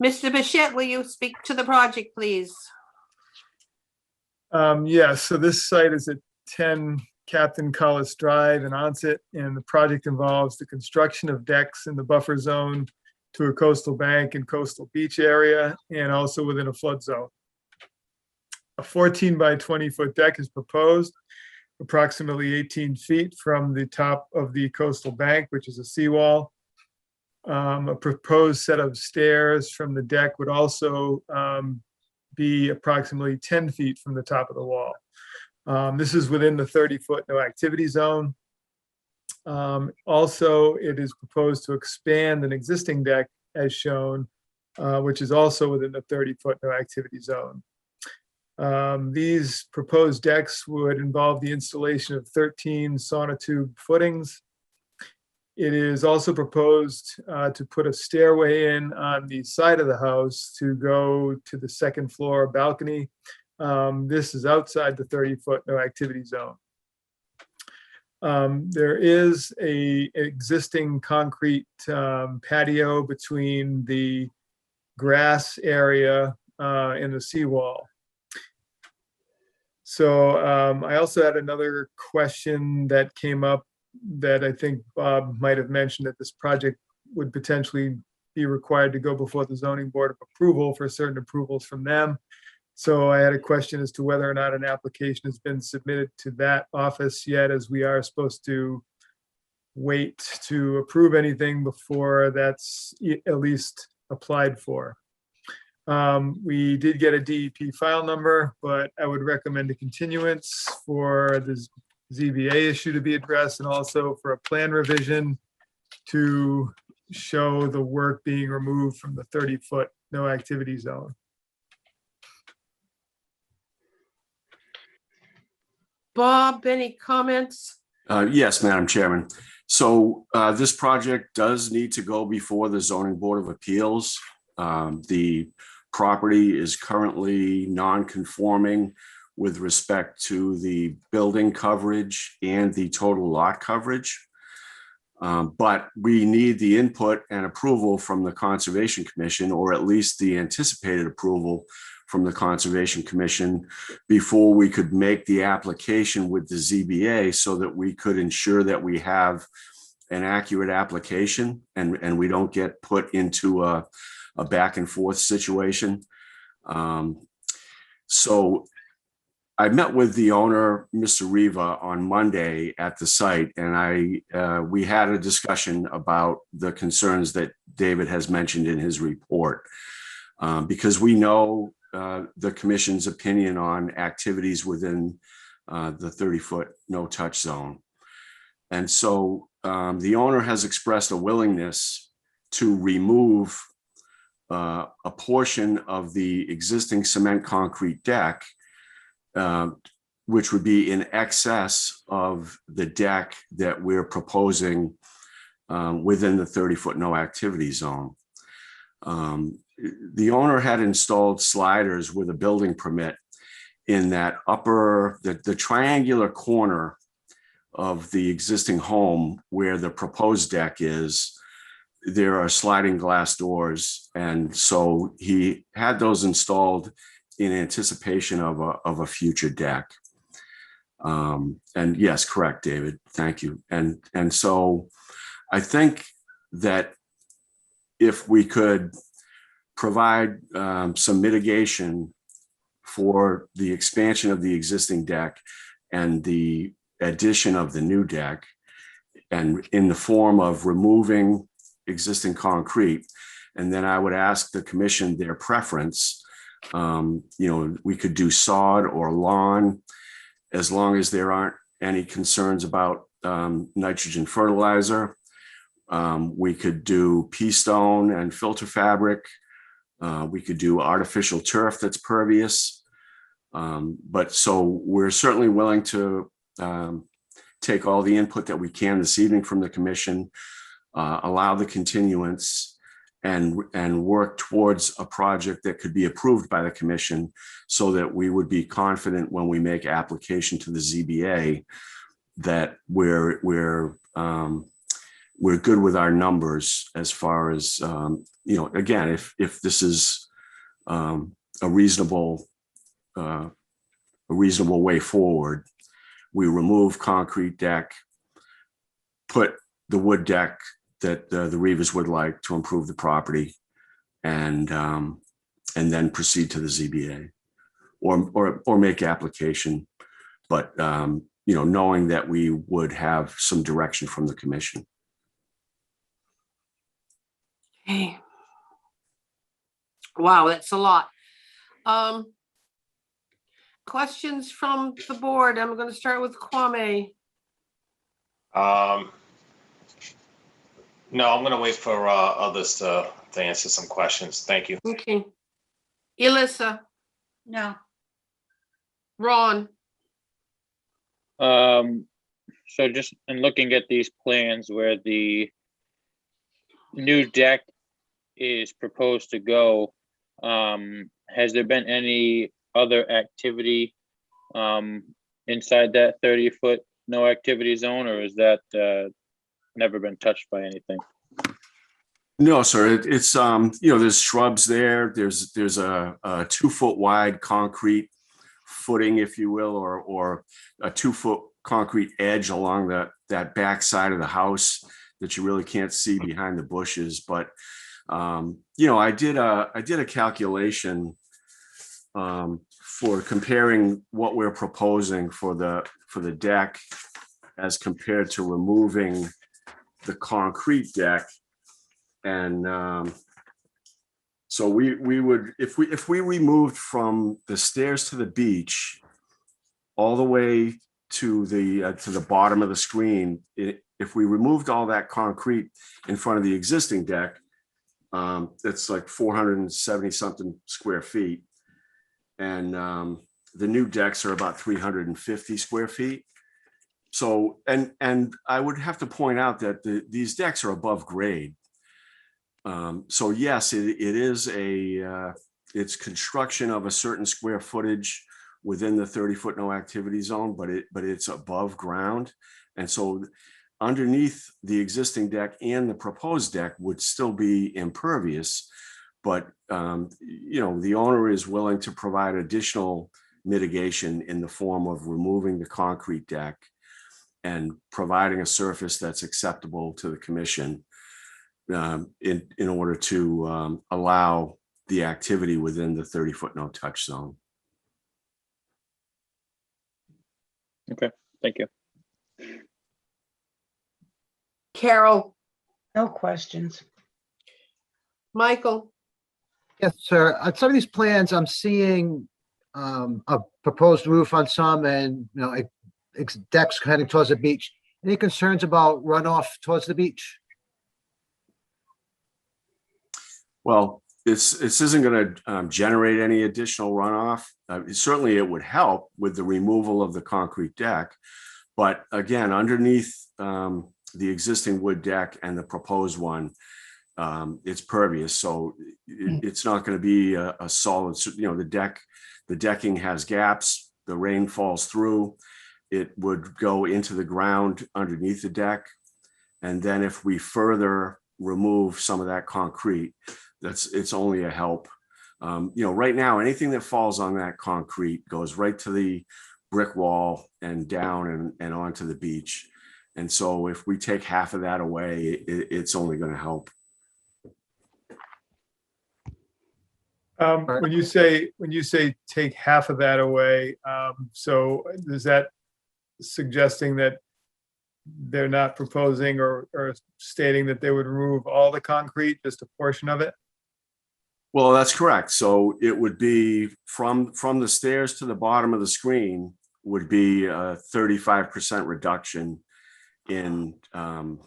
Mr. Bichette, will you speak to the project, please? Yeah, so this site is at 10 Captain Collis Drive in Onset, and the project involves the construction of decks in the buffer zone to a coastal bank and coastal beach area, and also within a flood zone. A 14 by 20-foot deck is proposed, approximately 18 feet from the top of the coastal bank, which is a seawall. A proposed set of stairs from the deck would also be approximately 10 feet from the top of the wall. This is within the 30-foot no activity zone. Also, it is proposed to expand an existing deck as shown, which is also within the 30-foot no activity zone. These proposed decks would involve the installation of 13 sonotube footings. It is also proposed to put a stairway in on the side of the house to go to the second floor balcony. This is outside the 30-foot no activity zone. There is a existing concrete patio between the grass area and the seawall. So I also had another question that came up that I think Bob might have mentioned, that this project would potentially be required to go before the zoning board of approval for certain approvals from them. So I had a question as to whether or not an application has been submitted to that office yet, as we are supposed to wait to approve anything before that's at least applied for. We did get a DEP file number, but I would recommend a continuance for the ZBA issue to be addressed and also for a plan revision to show the work being removed from the 30-foot no activity zone. Bob, any comments? Yes, Madam Chairman. So this project does need to go before the Zoning Board of Appeals. The property is currently non-conforming with respect to the building coverage and the total lot coverage. But we need the input and approval from the Conservation Commission, or at least the anticipated approval from the Conservation Commission before we could make the application with the ZBA so that we could ensure that we have an accurate application and we don't get put into a back and forth situation. So I met with the owner, Mr. Riva, on Monday at the site, and we had a discussion about the concerns that David has mentioned in his report, because we know the commission's opinion on activities within the 30-foot no-touch zone. And so the owner has expressed a willingness to remove a portion of the existing cement concrete deck, which would be in excess of the deck that we're proposing within the 30-foot no activity zone. The owner had installed sliders with a building permit in that the triangular corner of the existing home where the proposed deck is. There are sliding glass doors, and so he had those installed in anticipation of a future deck. And yes, correct, David. Thank you. And so I think that if we could provide some mitigation for the expansion of the existing deck and the addition of the new deck, and in the form of removing existing concrete, and then I would ask the commission their preference. We could do sod or lawn, as long as there aren't any concerns about nitrogen fertilizer. We could do pea stone and filter fabric. We could do artificial turf that's pervious. But so we're certainly willing to take all the input that we can this evening from the commission, allow the continuance, and work towards a project that could be approved by the commission so that we would be confident when we make application to the ZBA that we're good with our numbers as far as, again, if this is a reasonable way forward, we remove concrete deck, put the wood deck that the Rivas would like to improve the property, and then proceed to the ZBA or make application, but knowing that we would have some direction from the commission. Okay. Wow, that's a lot. Questions from the board? I'm going to start with Kwame. No, I'm gonna wait for others to answer some questions. Thank you. Okay. Elissa, No. Ron, So just in looking at these plans where the new deck is proposed to go, has there been any other activity inside that 30-foot no activity zone, or is that never been touched by anything? No, sir. It's there's shrubs there. There's a 2-foot wide concrete footing, if you will, or a 2-foot concrete edge along that back side of the house that you really can't see behind the bushes. But I did a calculation for comparing what we're proposing for the deck as compared to removing the concrete deck. And so we would, if we removed from the stairs to the beach all the way to the bottom of the screen, if we removed all that concrete in front of the existing deck, it's like 470 something square feet. And the new decks are about 350 square feet. So, and I would have to point out that these decks are above grade. So yes, it is it's construction of a certain square footage within the 30-foot no activity zone, but it's above ground. And so underneath the existing deck and the proposed deck would still be impervious, but the owner is willing to provide additional mitigation in the form of removing the concrete deck and providing a surface that's acceptable to the commission in order to allow the activity within the 30-foot no touch zone. Okay, thank you. Carol, No questions. Michael, Yes, sir. On some of these plans, I'm seeing a proposed roof on some and, decks heading towards the beach. Any concerns about runoff towards the beach? Well, this isn't going to generate any additional runoff. Certainly it would help with the removal of the concrete deck. But again, underneath the existing wood deck and the proposed one, it's pervious. So it's not going to be a solid, the decking has gaps, the rain falls through, it would go into the ground underneath the deck. And then if we further remove some of that concrete, it's only a help. Right now, anything that falls on that concrete goes right to the brick wall and down and onto the beach. And so if we take half of that away, it's only going to help. When you say take half of that away, so is that suggesting that they're not proposing or stating that they would remove all the concrete, just a portion of it? Well, that's correct. So it would be from the stairs to the bottom of the screen would be a 35% reduction in, to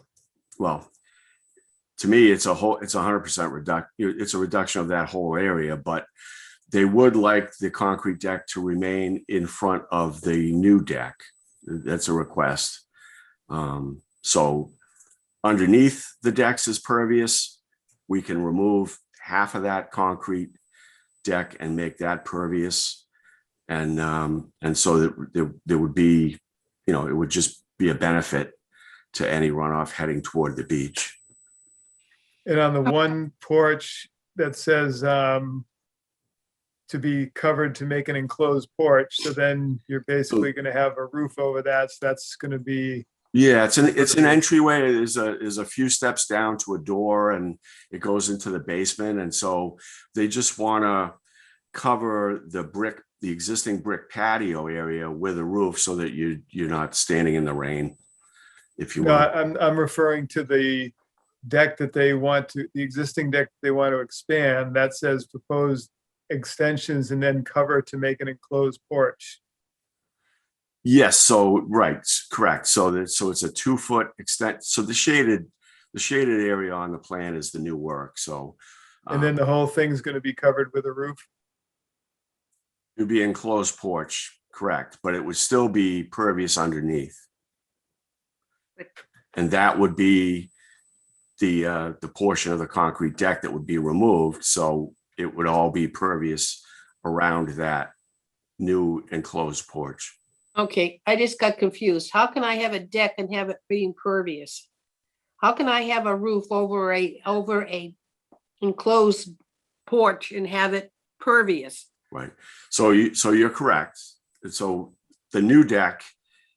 me, it's 100% reduction. It's a reduction of that whole area, but they would like the concrete deck to remain in front of the new deck. That's a request. So underneath the decks is pervious. We can remove half of that concrete deck and make that pervious. And so that there would be, it would just be a benefit to any runoff heading toward the beach. And on the one porch that says to be covered to make an enclosed porch, so then you're basically going to have a roof over that. So that's going to be. Yeah, it's an entryway. There's a few steps down to a door, and it goes into the basement. And so they just want to cover the existing brick patio area with a roof, so that you're not standing in the rain. If you want. I'm referring to the deck that the existing deck they want to expand. That says proposed extensions and then cover to make an enclosed porch. Yes, so right, correct. So it's a 2-foot extent. So the shaded area on the plan is the new work. So and then the whole thing's going to be covered with a roof. It would be enclosed porch, correct, but it would still be pervious underneath. And that would be the portion of the concrete deck that would be removed. So it would all be pervious around that new enclosed porch. okay, I just got confused. How can I have a deck and have it being pervious? How can I have a roof over a enclosed porch and have it pervious? Right. So you're correct. So the new deck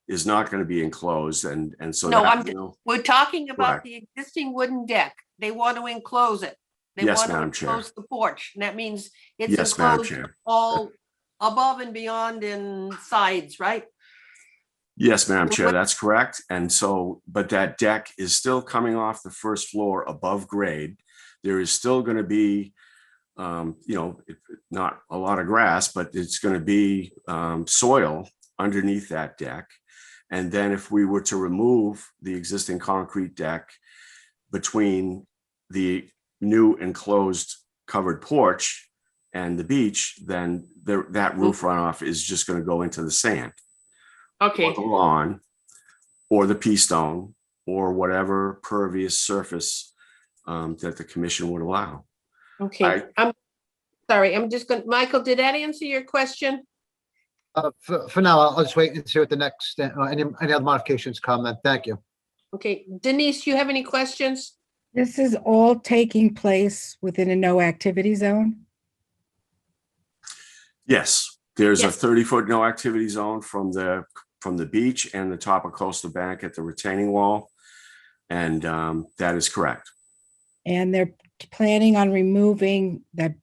is not going to be enclosed, and so No, we're talking about Correct. the existing wooden deck. They want to enclose it. They Yes, want to Madam Chair. enclose the porch, and that means it's Yes, Madam enclosed Chair. all above and beyond and sides, right? Yes, Madam Chair, that's correct. And so, but that deck is still coming off the first floor above grade. There is still going to be, not a lot of grass, but it's going to be soil underneath that deck. And then if we were to remove the existing concrete deck between the new enclosed covered porch and the beach, then that roof runoff is just going to go into the sand. Okay, Or the lawn, or the pea stone, or whatever pervious surface that the commission would allow. okay. I'm sorry, I'm just going, Michael, did that answer your question? For now, I'll just wait and see what the next, any other modifications comment. Thank you. Okay, Denise, you have any questions? This is all taking place within a no activity zone? Yes, there's a Yes. 30-foot no activity zone from the beach and the top of coastal bank at the retaining wall. And that is correct. And they're planning on removing that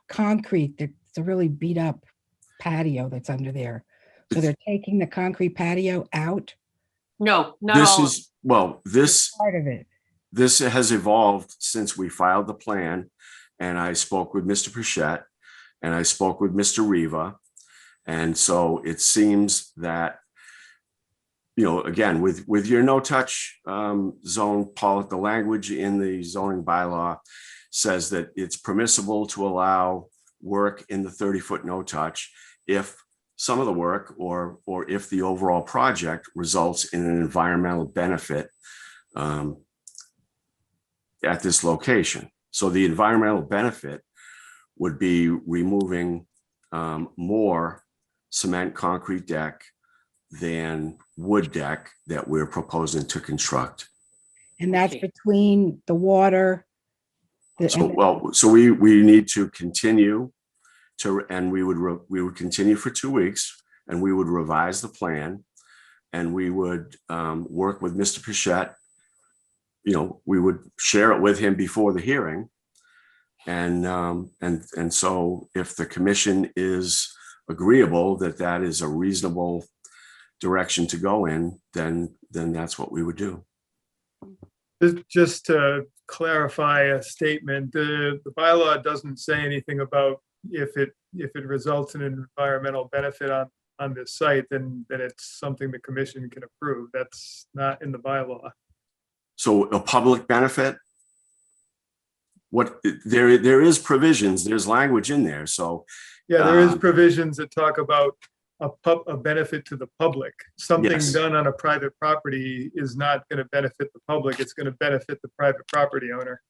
concrete, that's a really beat up patio that's under there. So they're taking the concrete patio out, No, not This all. is, well, this part of it. this has evolved since we filed the plan, and I spoke with Mr. Pursuant and I spoke with Mr. Riva. And so it seems that, again, with your no touch zone, Paul, the language in the zoning bylaw says that it's permissible to allow work in the 30-foot no touch if some of the work or if the overall project results in an environmental benefit at this location. So the environmental benefit would be removing more cement concrete deck than wood deck that we're proposing to construct. And that's Okay. between the water. So we need to continue and we would continue for 2 weeks, and we would revise the plan, and we would work with Mr. Pursuant. We would share it with him before the hearing. And so if the commission is agreeable that that is a reasonable direction to go in, then that's what we would do. Just to clarify a statement, the bylaw doesn't say anything about if it results in an environmental benefit on this site, then it's something the commission can approve. That's not in the bylaw. So a public benefit, there is provisions, there's language in there. So Yeah, there is provisions that talk about a benefit to the public. Something Yes. done on a private property is not going to benefit the public. It's going to benefit the private property owner.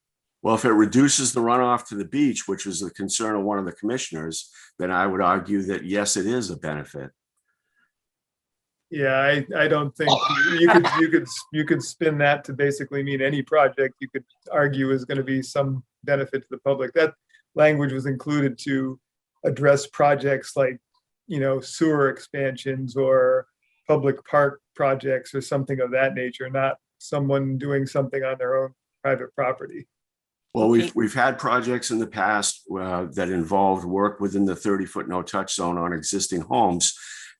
well, if it reduces the runoff to the beach, which was the concern of one of the commissioners, then I would argue that yes, it is a benefit. Yeah, I don't think you could spin that to basically mean any project you could argue is going to be some benefit to the public. That language was included to address projects like, sewer expansions or public park projects or something of that nature, not someone doing something on their own private property. Well, Okay. we've had projects in the past that involved work within the 30-foot no touch zone on existing homes.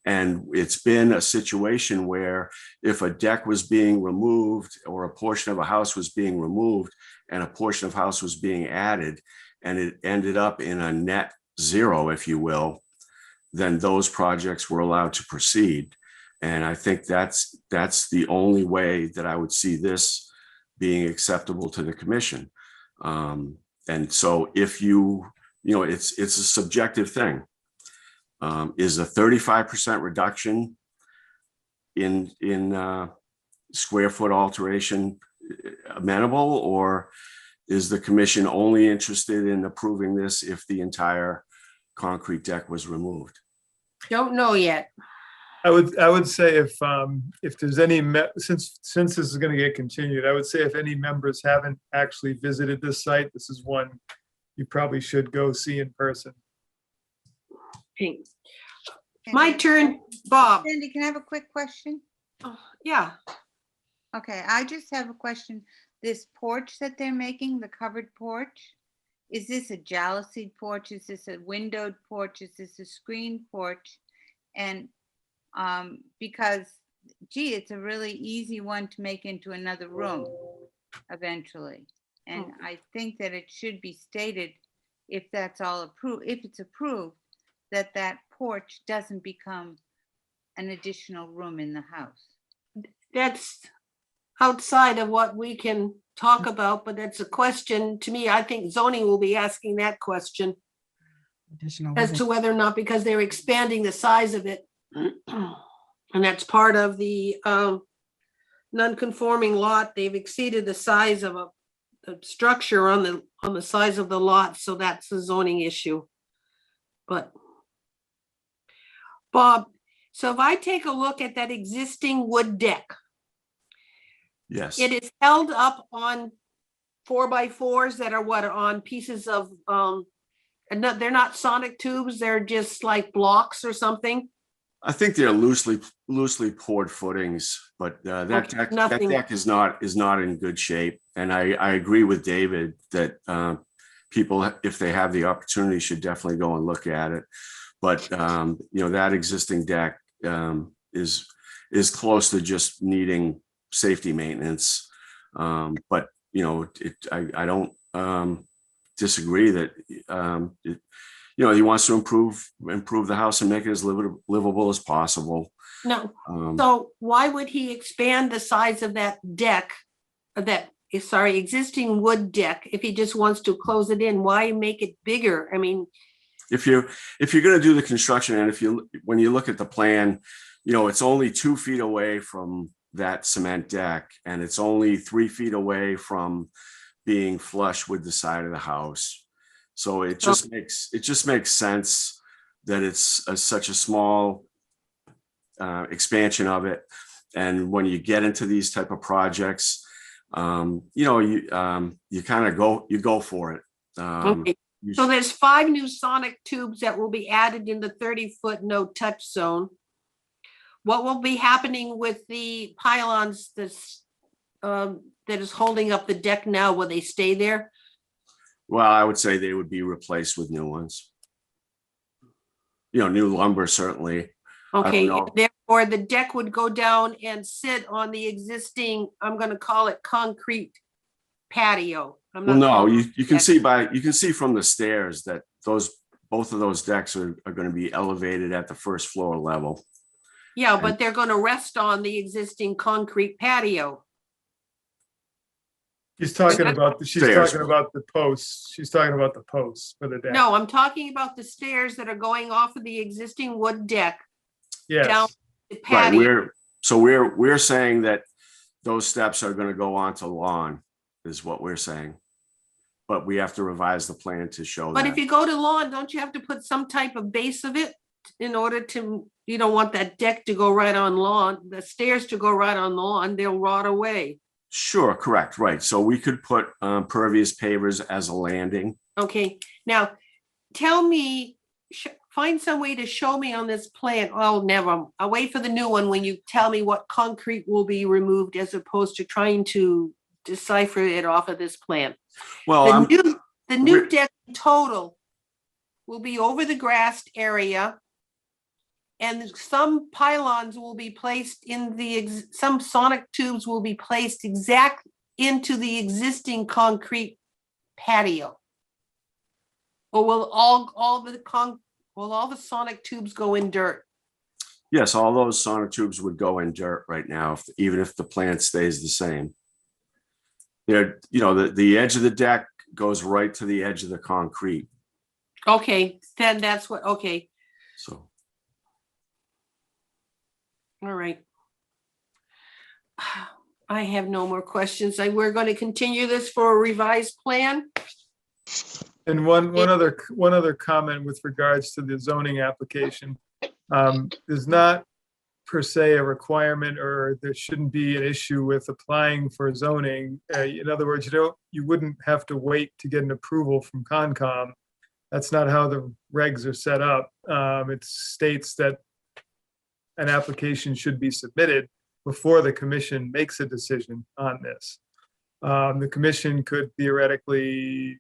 And it's been a situation where if a deck was being removed or a portion of a house was being removed and a portion of house was being added, and it ended up in a net zero, if you will, then those projects were allowed to proceed. And I think that's the only way that I would see this being acceptable to the commission. And so if it's a subjective thing. Is a 35% reduction in square foot alteration amenable, or is the commission only interested in approving this if the entire concrete deck was removed? Don't know yet. I would say if there's any, since this is going to get continued, I would say if any members haven't actually visited this site, this is one you probably should go see in person. Okay. My turn, Bob. Sandy, can I have a quick question? Yeah, Okay, I just have a question. This porch that they're making, the covered porch, is this a jalousied porch? Is this a windowed porch? Is this a screened porch? And because gee, it's a really easy one to make into another room eventually. And I think that it should be stated, if that's all approved, if it's approved, that that porch doesn't become an additional room in the house. That's outside of what we can talk about, but that's a question to me. I think zoning will be asking that question Additional as to whether or not, because they're expanding the size of it. And that's part of the non-conforming lot. They've exceeded the size of a structure on the size of the lot, so that's a zoning issue. But Bob, so if I take a look at that existing wood deck, Yes. it is held up on 4x4s that are what, on pieces of, and they're not sonic tubes, they're just like blocks or something? I think they're loosely poured footings, but that Okay, deck, that nothing. deck is not in good shape. And I agree with David that people, if they have the opportunity, should definitely go and look at it. But that existing deck is close to just needing safety maintenance. But I don't disagree that he wants to improve the house and make it as livable as possible. No, so why would he expand the size of that deck, existing wood deck, if he just wants to close it in? Why make it bigger? I mean, if you're going to do the construction, and when you look at the plan, it's only 2 feet away from that cement deck, and it's only 3 feet away from being flush with the side of the house. So it just makes sense that it's such a small expansion of it. And when you get into these type of projects, you kind of go for it. okay. So there's 5 new sonic tubes that will be added in the 30-foot no touch zone. What will be happening with the pylons that is holding up the deck now? Will they stay there? Well, I would say they would be replaced with new ones. New lumber, certainly. Okay, know. therefore the deck would go down and sit on the existing, I'm gonna call it concrete patio. Well, no, you can see from the stairs that both of those decks are going to be elevated at the first floor level. Yeah, but they're gonna rest on the existing concrete patio. She's talking about the posts. She's talking about the posts for the deck. No, I'm talking about the stairs that are going off of the existing wood deck down Yes. the patio. Right, we're saying that those steps are going to go onto lawn, is what we're saying. But we have to revise the plan to show But that. if you go to lawn, don't you have to put some type of base of it in order to, you don't want that deck to go right on lawn, the stairs to go right on lawn, they'll rot away. Sure, correct, right. So we could put pervious pavers as a landing. Okay, now tell me, find some way to show me on this plan. Oh, never. I'll wait for the new one when you tell me what concrete will be removed as opposed to trying to decipher it off of this plan. Well, The new deck total will be over the grassed area. And some pylons will be placed in some sonic tubes will be placed exact into the existing concrete patio. Or will all the sonic tubes go in dirt? yes, all those sonotubes would go in dirt right now, even if the plan stays the same. The edge of the deck goes right to the edge of the concrete. Okay, then that's what, okay, So, all right. I have no more questions. We're going to continue this for a revised plan. And one other comment with regards to the zoning application. There's not per se a requirement, or there shouldn't be an issue with applying for zoning. In other words, you wouldn't have to wait to get an approval from Concom. That's not how the regs are set up. It states that an application should be submitted before the commission makes a decision on this. The commission could theoretically,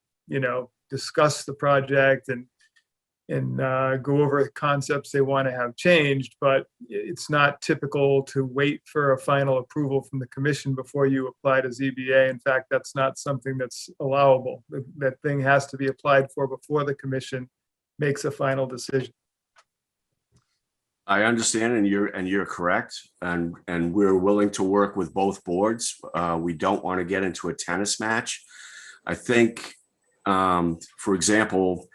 discuss the project go over the concepts they want to have changed, but it's not typical to wait for a final approval from the commission before you apply to ZBA. In fact, that's not something that's allowable. That thing has to be applied for before the commission makes a final decision. I understand, and you're correct, and we're willing to work with both boards. We don't want to get into a tennis match. I think, for example,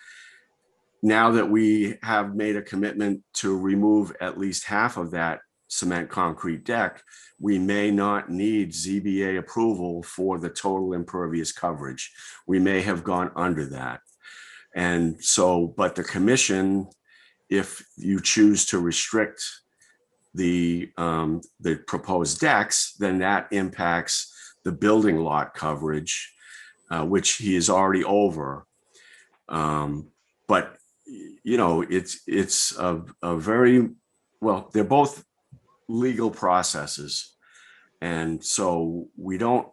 now that we have made a commitment to remove at least half of that cement concrete deck, we may not need ZBA approval for the total impervious coverage. We may have gone under that. And so, but the commission, if you choose to restrict the proposed decks, then that impacts the building lot coverage, which he is already over. But you know, it's a very, well, they're both legal processes. And so we don't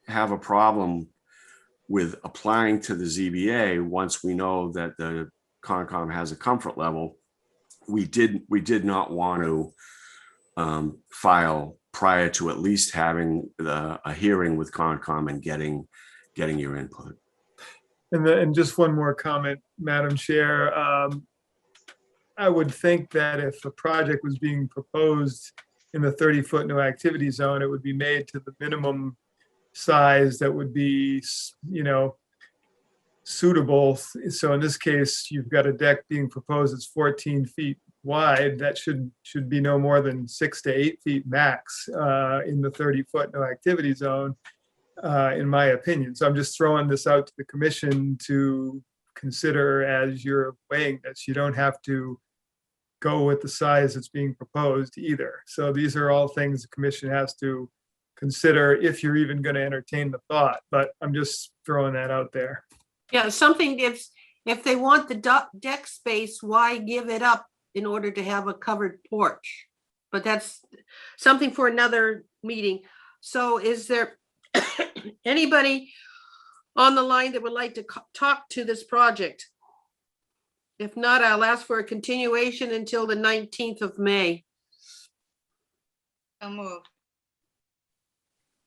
have a problem with applying to the ZBA once we know that the Concom has a comfort level. We did not want to file prior to at least having a hearing with Concom and getting your input. And just one more comment, Madam Chair. I would think that if a project was being proposed in the 30-foot no activity zone, it would be made to the minimum size that would be, you know, suitable. So in this case, you've got a deck being proposed that's 14 feet wide. That should be no more than 6 to 8 feet max in the 30-foot no activity zone. In my opinion. So I'm just throwing this out to the commission to consider as you're weighing this. You don't have to go with the size that's being proposed either. So these are all things the commission has to consider if you're even going to entertain the thought, but I'm just throwing that out there. Yeah, something if they want the deck space, why give it up in order to have a covered porch? But that's something for another meeting. So is there anybody on the line that would like to talk to this project? If not, I'll ask for a continuation until the 19th of May. So moved.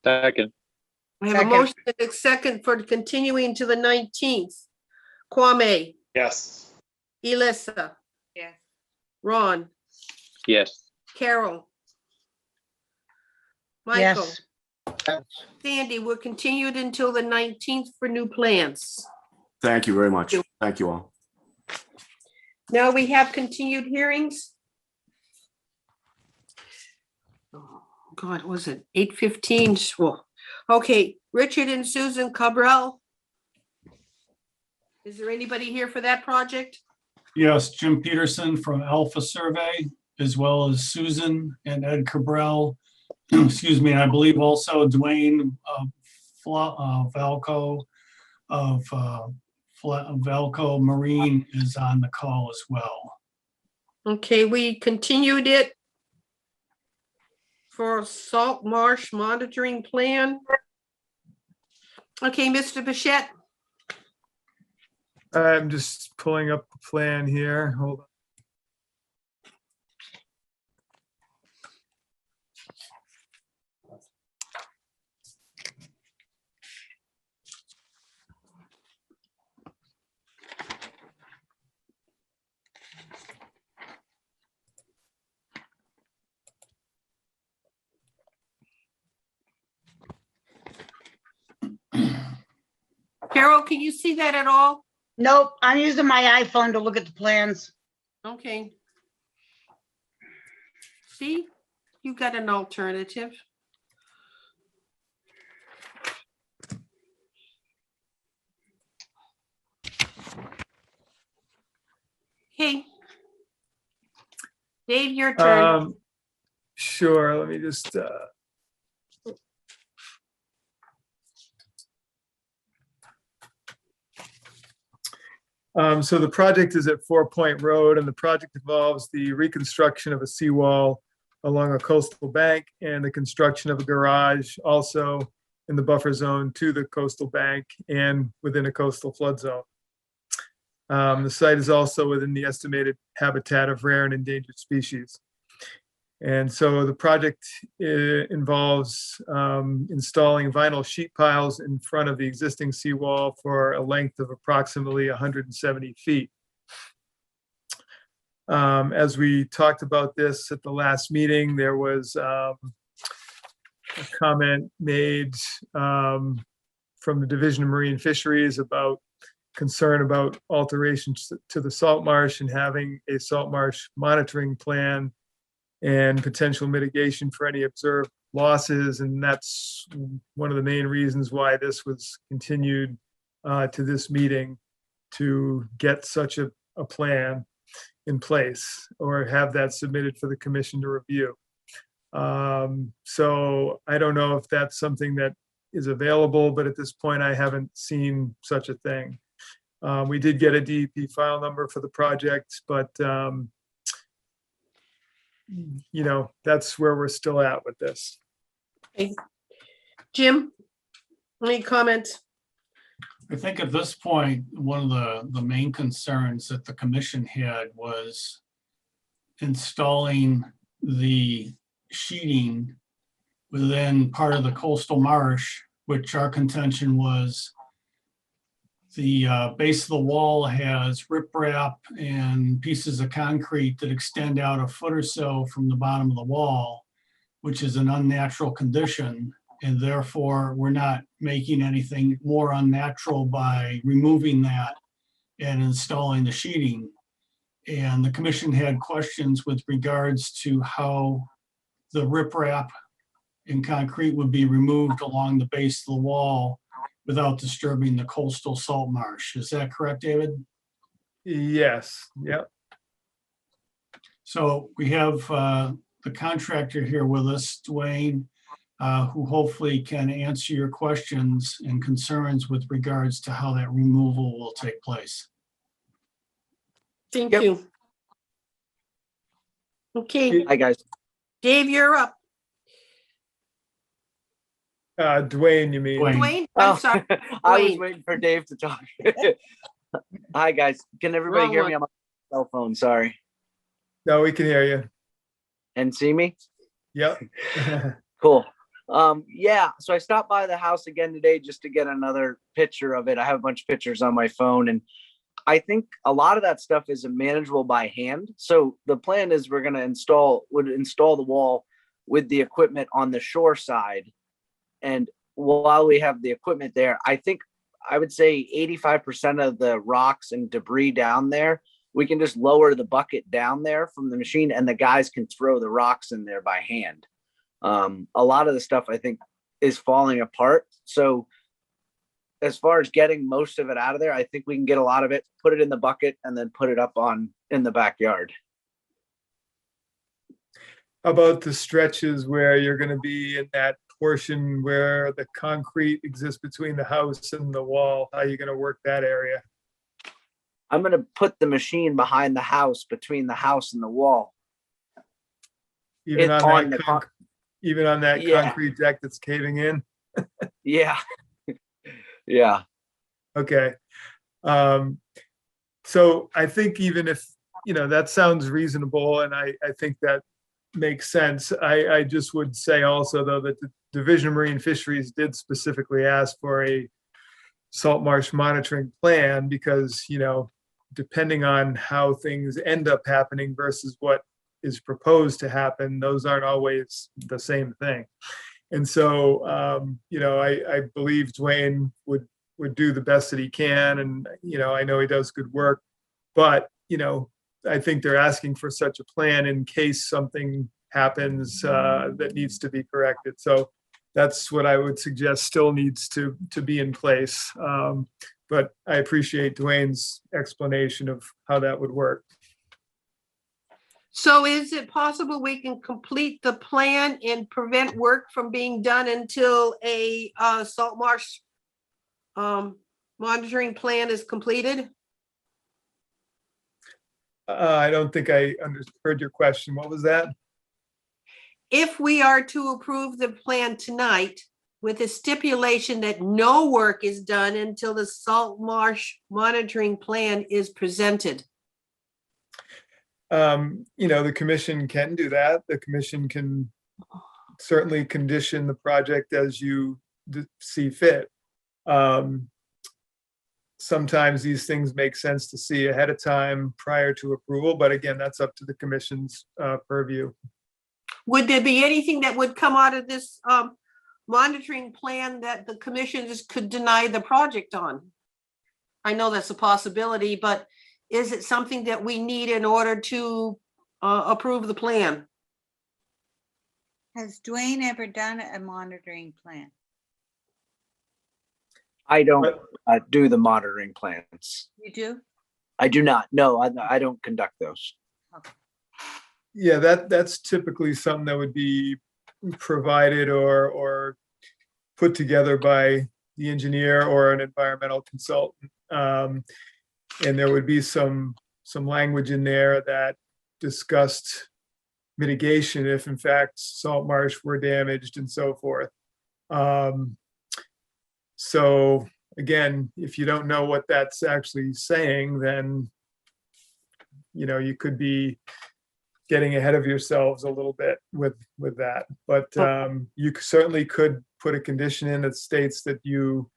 Second. I have a motion and a second for continuing to the 19th. Kwame, Yes. Elissa, Yes. Ron, Yes. Carol, Michael, Yes. Sandy, we're continued until the 19th for new plans. Thank you very much. Thank you all. Now we have continued hearings. Oh, God, was it 8:15? Well, okay, Richard and Susan Cabral. Is there anybody here for that project? Yes, Jim Peterson from Alpha Survey, as well as Susan and Ed Cabral. Excuse me, and I believe also Dwayne Valco of Valco Marine is on the call as well. Okay, we continued it for Salt Marsh monitoring plan. Okay, Mr. Bichette. I'm just pulling up the plan here. Hold on. Carol, can you see that at all? Nope, I'm using my iPhone to look at the plans. Okay. See, you got an alternative. Okay. Dave, your turn. Sure, let me just, so the project is at 4 Point Road, and the project involves the reconstruction of a seawall along a coastal bank and the construction of a garage also in the buffer zone to the coastal bank and within a coastal flood zone. The site is also within the estimated habitat of rare and endangered species. And so the project involves installing vinyl sheet piles in front of the existing seawall for a length of approximately 170 feet. As we talked about this at the last meeting, there was a comment made from the Division of Marine Fisheries about concern about alterations to the salt marsh and having a salt marsh monitoring plan and potential mitigation for any observed losses. And that's one of the main reasons why this was continued to this meeting, to get such a plan in place or have that submitted for the commission to review. So I don't know if that's something that is available, but at this point I haven't seen such a thing. We did get a DEP file number for the project, but you know, that's where we're still at with this. Okay. Jim, any comments? I think at this point, one of the main concerns that the commission had was installing the sheeting within part of the coastal marsh, which our contention was the base of the wall has riprap and pieces of concrete that extend out a foot or so from the bottom of the wall, which is an unnatural condition. And therefore, we're not making anything more unnatural by removing that and installing the sheeting. And the commission had questions with regards to how the riprap and concrete would be removed along the base of the wall without disturbing the coastal salt marsh. Is that correct, David? Yes, yep. So we have the contractor here with us, Dwayne, who hopefully can answer your questions and concerns with regards to how that removal will take place. Thank you. Okay, Hi, guys. Dave, you're up. Dwayne, you mean? Dwayne, I'm sorry. I was Dwayne. waiting for Dave to talk. Hi, guys. Can everybody Wrong hear one. me on my cell phone? Sorry. No, we can hear you. And see me? Yep. Cool. Yeah, so I stopped by the house again today just to get another picture of it. I have a bunch of pictures on my phone, and I think a lot of that stuff is manageable by hand. So the plan is we're going to install the wall with the equipment on the shore side. And while we have the equipment there, I think I would say 85% of the rocks and debris down there, we can just lower the bucket down there from the machine and the guys can throw the rocks in there by hand. A lot of the stuff I think is falling apart. So as far as getting most of it out of there, I think we can get a lot of it, put it in the bucket and then put it up in the backyard. How about the stretches where you're going to be in that portion where the concrete exists between the house and the wall? How are you going to work that area? I'm going to put the machine behind the house, between the house and the wall. Even It's on on that, the even on that Yeah. concrete deck that's caving in? Yeah. Yeah. Okay. So I think even if, you know, that sounds reasonable and I think that makes sense. I just would say also though that the Division of Marine Fisheries did specifically ask for a salt marsh monitoring plan because, you know, depending on how things end up happening versus what is proposed to happen, those aren't always the same thing. And so, you know, I believe Dwayne would do the best that he can. And, you know, I know he does good work, but, you know, I think they're asking for such a plan in case something happens that needs to be corrected. So that's what I would suggest still needs to be in place. But I appreciate Dwayne's explanation of how that would work. So is it possible we can complete the plan and prevent work from being done until a salt marsh monitoring plan is completed? I don't think I heard your question. What was that? If we are to approve the plan tonight, with a stipulation that no work is done until the salt marsh monitoring plan is presented. The commission can do that. The commission can certainly condition the project as you see fit. Sometimes these things make sense to see ahead of time prior to approval, but again, that's up to the commission's purview. Would there be anything that would come out of this monitoring plan that the commissioners could deny the project on? I know that's a possibility, but is it something that we need in order to approve the plan? Has Dwayne ever done a monitoring plan? I don't do the monitoring plans. You do? I do not. No, I don't conduct those. Okay. Yeah, that's typically something that would be provided or put together by the engineer or an environmental consultant. And there would be some language in there that discussed mitigation if in fact salt marsh were damaged and so forth. So again, if you don't know what that's actually saying, then you could be getting ahead of yourselves a little bit with that. But you certainly could put a condition in that states that you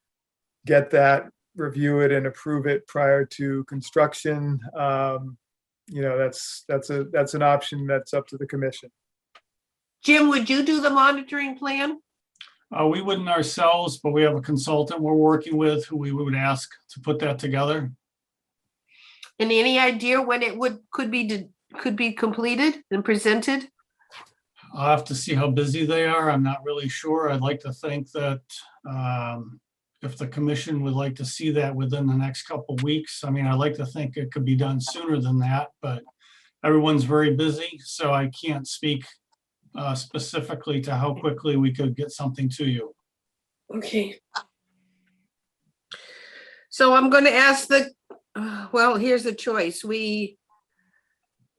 get that, review it and approve it prior to construction. That's an option that's up to the commission. Jim, would you do the monitoring plan? We wouldn't ourselves, but we have a consultant we're working with who we would ask to put that together. And any idea when it could be completed and presented? I'll have to see how busy they are. I'm not really sure. I'd like to think that if the commission would like to see that within the next couple of weeks, I mean, I'd like to think it could be done sooner than that, but everyone's very busy, so I can't speak specifically to how quickly we could get something to you. Okay. So I'm going to ask well, here's the choice.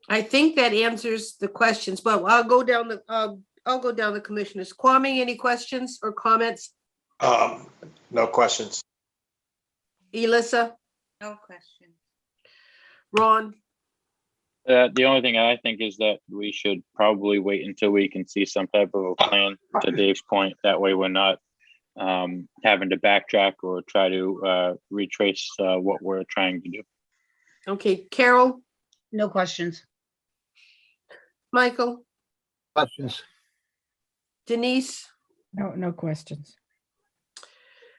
I think that answers the questions, but I'll go down the commissioners. Kwame, any questions or comments? No questions. Elissa, No question. Ron, The only thing I think is that we should probably wait until we can see some type of a plan, to Dave's point. That way we're not having to backtrack or try to retrace what we're trying to do. okay, Carol, No questions. Michael, Questions? Denise. No questions.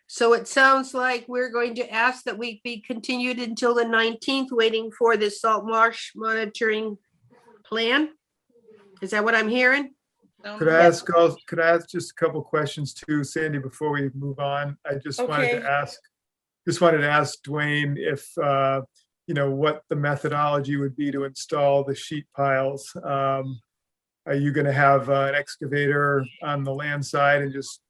So it sounds like we're going to ask that we be continued until the 19th, waiting for the salt marsh monitoring plan. Is that what I'm hearing? Could I ask just a couple questions too, Sandy, before we move on? I just wanted to ask Dwayne if, what the methodology would be to install the sheet piles. Are you going to have an excavator on the land side and just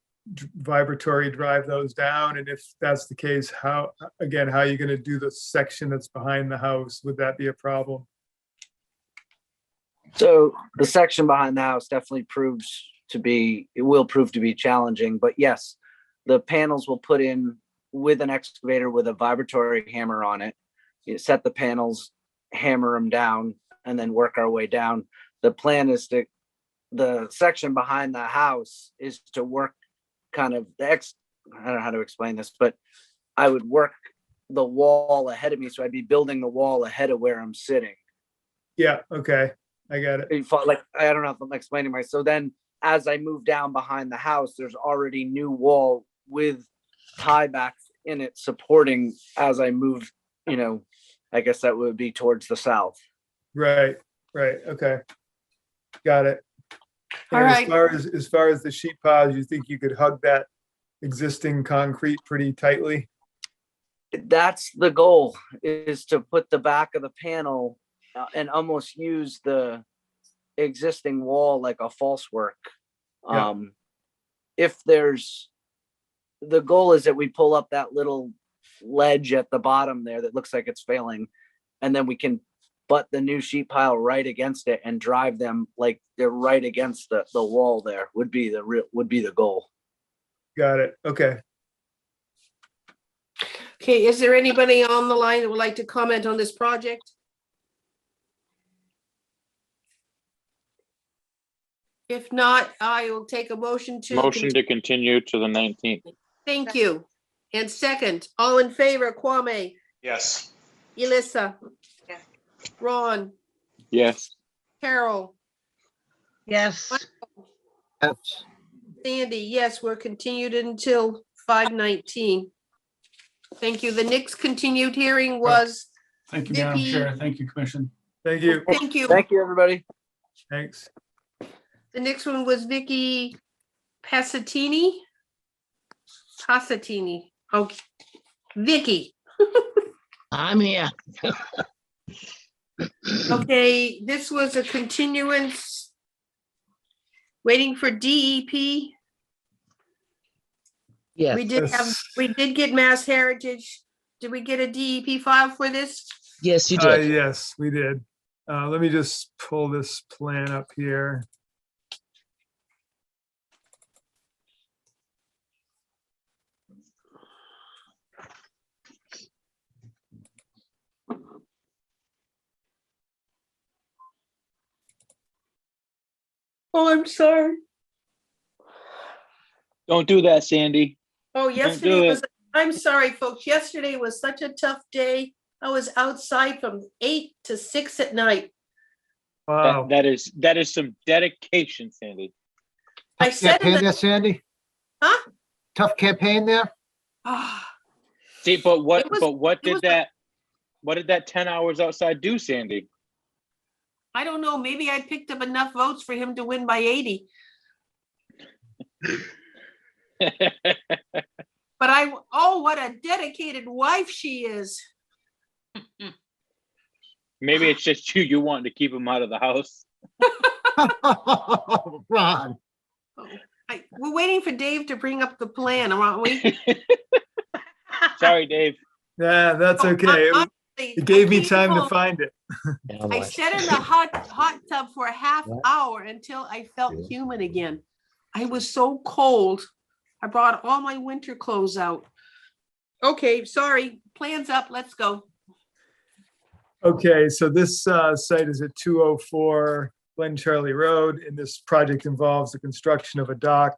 vibratory drive those down? And if that's the case, how are you going to do the section that's behind the house? Would that be a problem? So the section behind the house definitely will prove to be challenging, but yes, the panels will put in with an excavator with a vibratory hammer on it. You set the panels, hammer them down, and then work our way down. The plan is the section behind the house is to work kind of I don't know how to explain this, but I would work the wall ahead of me. So I'd be building the wall ahead of where I'm sitting. Yeah. Okay. I got it. Like, I don't know if I'm explaining myself. So then as I move down behind the house, there's already new wall with tiebacks in it supporting as I move, I guess that would be towards the south. Right. Okay. Got it. All And right. As far as the sheet piles, you think you could hug that existing concrete pretty tightly? That's the goal, is to put the back of the panel and almost use the existing wall like a false work. Yeah. The goal is that we pull up that little ledge at the bottom there that looks like it's failing, and then we can butt the new sheet pile right against it and drive them like they're right against the wall there would be the goal. Got it. Okay. Okay, is there anybody on the line that would like to comment on this project? If not, I will take a motion to. Motion to continue to the 19th. Thank you. And second, all in favor, Kwame, Yes. Elissa, Yes. Ron, Yes. Carol, Yes. Yes. Sandy, yes, we're continued until 5:19. Thank you. The next continued hearing was, Thank you, Madam Vicky. Chair. Thank you, Commission. Thank you. thank you. Thank you, everybody. Thanks. The next one was Vicky Passatini. Passatini, okay. Vicky, I'm here. okay, this was a continuance. Waiting for DEP. Yes. We did get Mass Heritage. Did we get a DEP file for this? Yes, you did. Yes, we did. Let me just pull this plan up here. Oh, I'm sorry. Don't do that, Sandy. Oh, do yesterday it. was, I'm sorry, folks. Yesterday was such a tough day. I was outside from 8 to 6 at night. Wow. That is some dedication, Sandy. I Tough said in campaign the, there, Sandy? huh? Tough campaign there? Ah, See, but what It was- what it was did that 10 hours outside do, Sandy? I don't know, maybe I picked up enough votes for him to win by 80. But oh, what a dedicated wife she is. Maybe it's just you wanting to keep him out of the house. Ron. We're waiting for Dave to bring up the plan, aren't we? Sorry, Dave. Yeah, that's Oh, okay. honestly, It gave I me came time to home, find it. I sat in the hot tub for a half hour until I felt human again. I was so cold. I brought all my winter clothes out. Okay, sorry, plans up, let's go. Okay, so this site is at 204 Glen Charlie Road, and this project involves the construction of a dock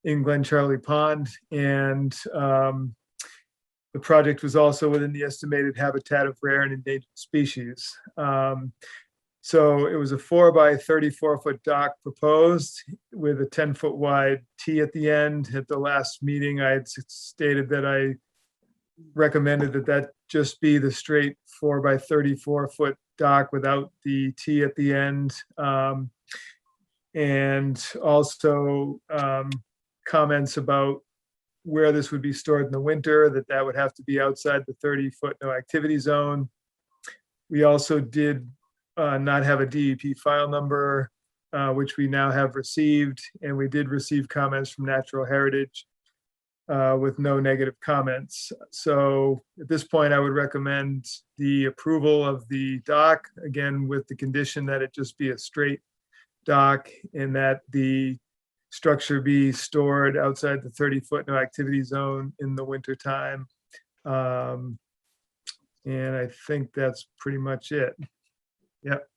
in Glen Charlie Pond. And the project was also within the estimated habitat of rare and endangered species. So it was a 4 by 34 foot dock proposed with a 10-foot wide T at the end. At the last meeting, I had stated that I recommended that just be the straight 4 by 34 foot dock without the T at the end. And also comments about where this would be stored in the winter, that would have to be outside the 30-foot no activity zone. We also did not have a DEP file number, which we now have received, and we did receive comments from Natural Heritage with no negative comments. So at this point, I would recommend the approval of the dock, again, with the condition that it just be a straight dock and that the structure be stored outside the 30-foot no activity zone in the winter time. And I think that's pretty much it. Yep.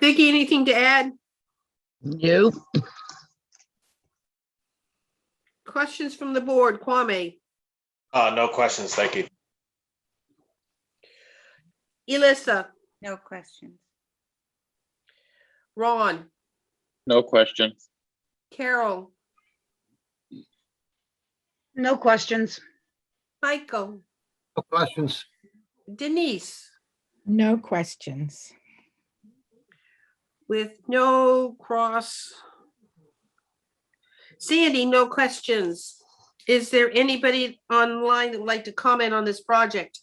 Vicky, anything to add? No. Questions from the board, Kwame, No questions. Thank you. Elissa, No questions. Ron, No questions. Carol, No questions. Michael, No questions. Denise, No questions. with no cross. Sandy, no questions. Is there anybody online that would like to comment on this project?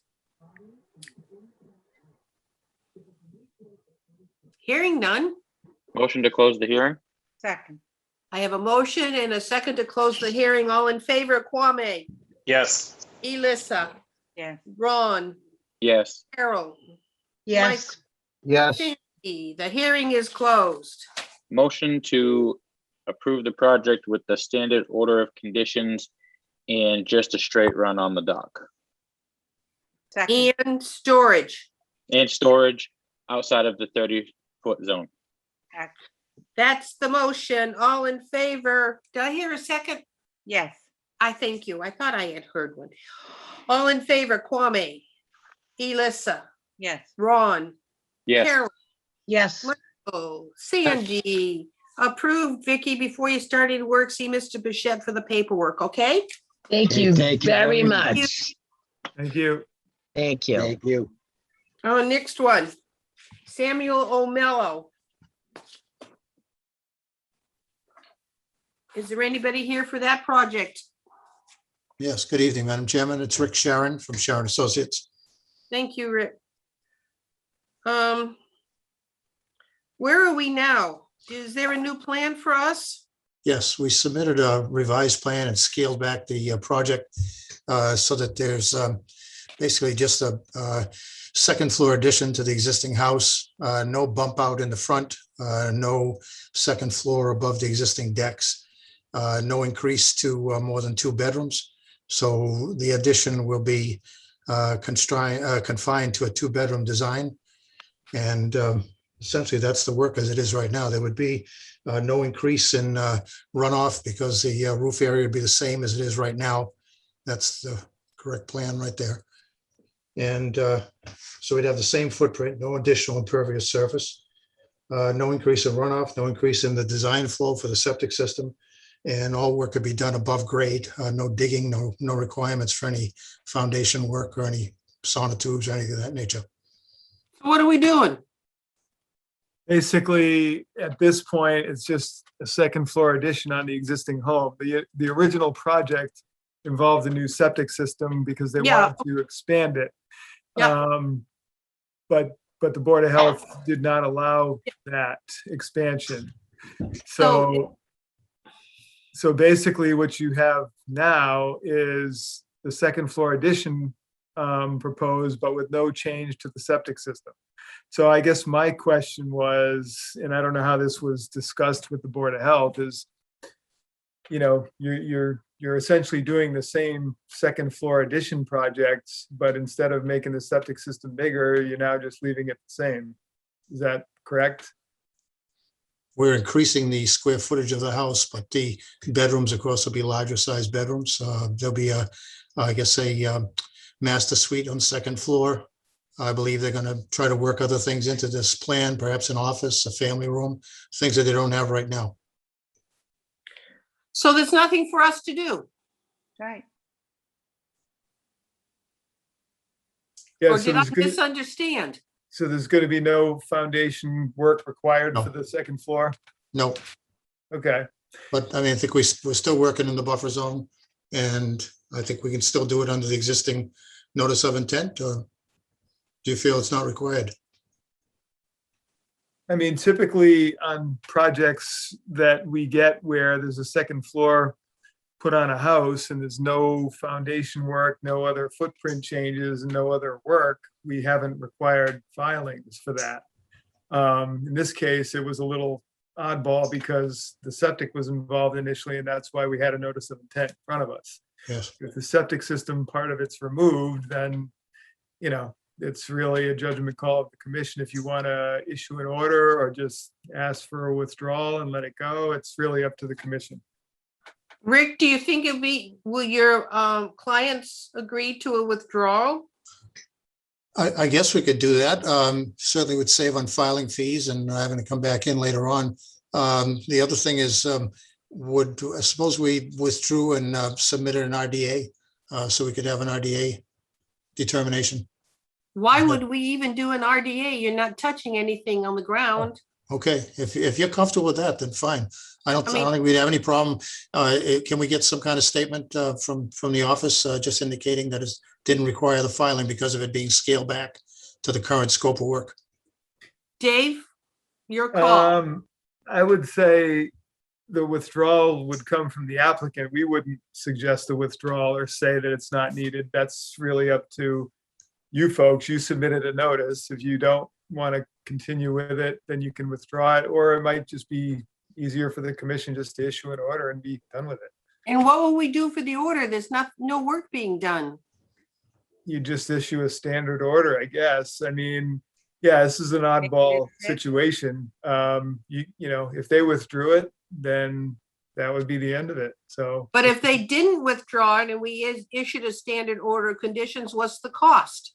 Hearing none. Motion to close the hearing? Second. I have a motion and a second to close the hearing. All in favor, Kwame, Yes. Elissa, Yes. Ron, Yes. Carol, Yes. Yes. Sandy. The hearing is closed. Motion to approve the project with the standard order of conditions and just a straight run on the dock. Second. And storage. And storage outside of the 30-foot zone. That's the motion. All in favor? Did I hear a second? Yes. I thank you. I thought I had heard one. All in favor, Kwame, Elissa, Yes. Ron, Yes. Carol, Yes. oh, Sandy. Approved, Vicky, before you started work, see Mr. Bichette for the paperwork, okay? Thank you Thank you very very much. Thank you. Thank you. Thank you. Oh, next one. Samuel O'Mello. Is there anybody here for that project? Yes, good evening, Madam Chairman. It's Rick Sharon from Sharon Associates. Thank you, Rick. Where are we now? Is there a new plan for us? Yes, we submitted a revised plan and scaled back the project so that there's basically just a second floor addition to the existing house, no bump out in the front, no second floor above the existing decks, no increase to more than 2 bedrooms. So the addition will be confined to a 2-bedroom design. And essentially that's the work as it is right now. There would be no increase in runoff because the roof area would be the same as it is right now. That's the correct plan right there. And so we'd have the same footprint, no additional impervious surface, no increase in runoff, no increase in the design flow for the septic system. And all work could be done above grade, no digging, no requirements for any foundation work or any sonotubes or anything of that nature. What are we doing? Basically, at this point, it's just a second floor addition on the existing home. The original project involved a new septic system because they Yeah. wanted to expand it. Yeah. But the Board of Health did not allow that expansion. So basically what you have now is the second floor addition proposed, but with no change to the septic system. So I guess my question was, and I don't know how this was discussed with the Board of Health, is, you know, you're essentially doing the same second floor addition projects, but instead of making the septic system bigger, you're now just leaving it the same. Is that correct? We're increasing the square footage of the house, but the bedrooms, of course, will be larger sized bedrooms. There'll be I guess a master suite on the second floor. I believe they're going to try to work other things into this plan, perhaps an office, a family room, things that they don't have right now. So there's nothing for us to do? Right. Yeah, Or so did I there's gonna- misunderstand? So there's going to be no foundation work required No. for the second floor? No, Okay. but I mean, I think we're still working in the buffer zone. And I think we can still do it under the existing notice of intent, or do you feel it's not required? I mean, typically on projects that we get where there's a second floor put on a house and there's no foundation work, no other footprint changes, and no other work, we haven't required filings for that. In this case, it was a little oddball because the septic was involved initially, and that's why we had a notice of intent in front of us. Yes. If the septic system part of it's removed, then, you know, it's really a judgment call of the commission if you want to issue an order or just ask for a withdrawal and let it go. It's really up to the commission. Rick, do you think will your clients agree to a withdrawal? I guess we could do that. Certainly would save on filing fees and having to come back in later on. The other thing is, I suppose we withdrew and submitted an RDA, so we could have an RDA determination. Why would we even do an RDA? You're not touching anything on the ground. Okay, if you're comfortable with that, then fine. I don't mean- think we'd have any problem. Can we get some kind of statement from the office just indicating that it didn't require the filing because of it being scaled back to the current scope of work? Dave, your call. I would say the withdrawal would come from the applicant. We wouldn't suggest a withdrawal or say that it's not needed. That's really up to you folks. You submitted a notice. If you don't want to continue with it, then you can withdraw it, or it might just be easier for the commission just to issue an order and be done with it. And what will we do for the order? There's no work being done. You just issue a standard order, I guess. I mean, yeah, this is an oddball situation. You know, if they withdrew it, then that would be the end of it. So, But if they didn't withdraw it and we issued a standard order of conditions, what's the cost?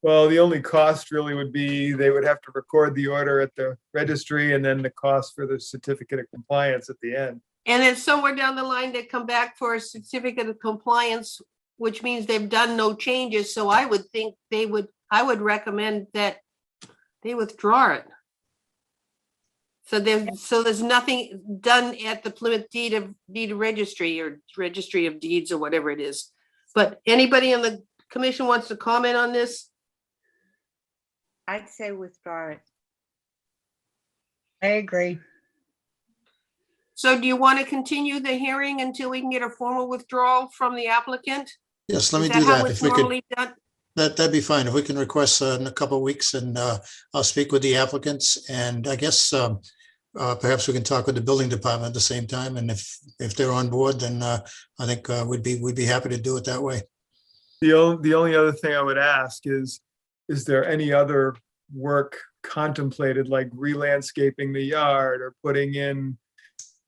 well, the only cost really would be they would have to record the order at the registry and then the cost for the certificate of compliance at the end. And then somewhere down the line, they come back for a certificate of compliance, which means they've done no changes. So I would think I would recommend that they withdraw it. So there's nothing done at the Plymouth deed registry or registry of deeds or whatever it is. But anybody on the commission wants to comment on this? I'd say withdraw it. I agree. So do you want to continue the hearing until we can get a formal withdrawal from the applicant? Yes, let me Is do how that. it's If we could, normally done? that'd be fine. If we can request in a couple of weeks and I'll speak with the applicants and I guess perhaps we can talk with the building department at the same time. And if they're on board, then I think we'd be happy to do it that way. The only other thing I would ask is there any other work contemplated, like re-landscaping the yard or putting in,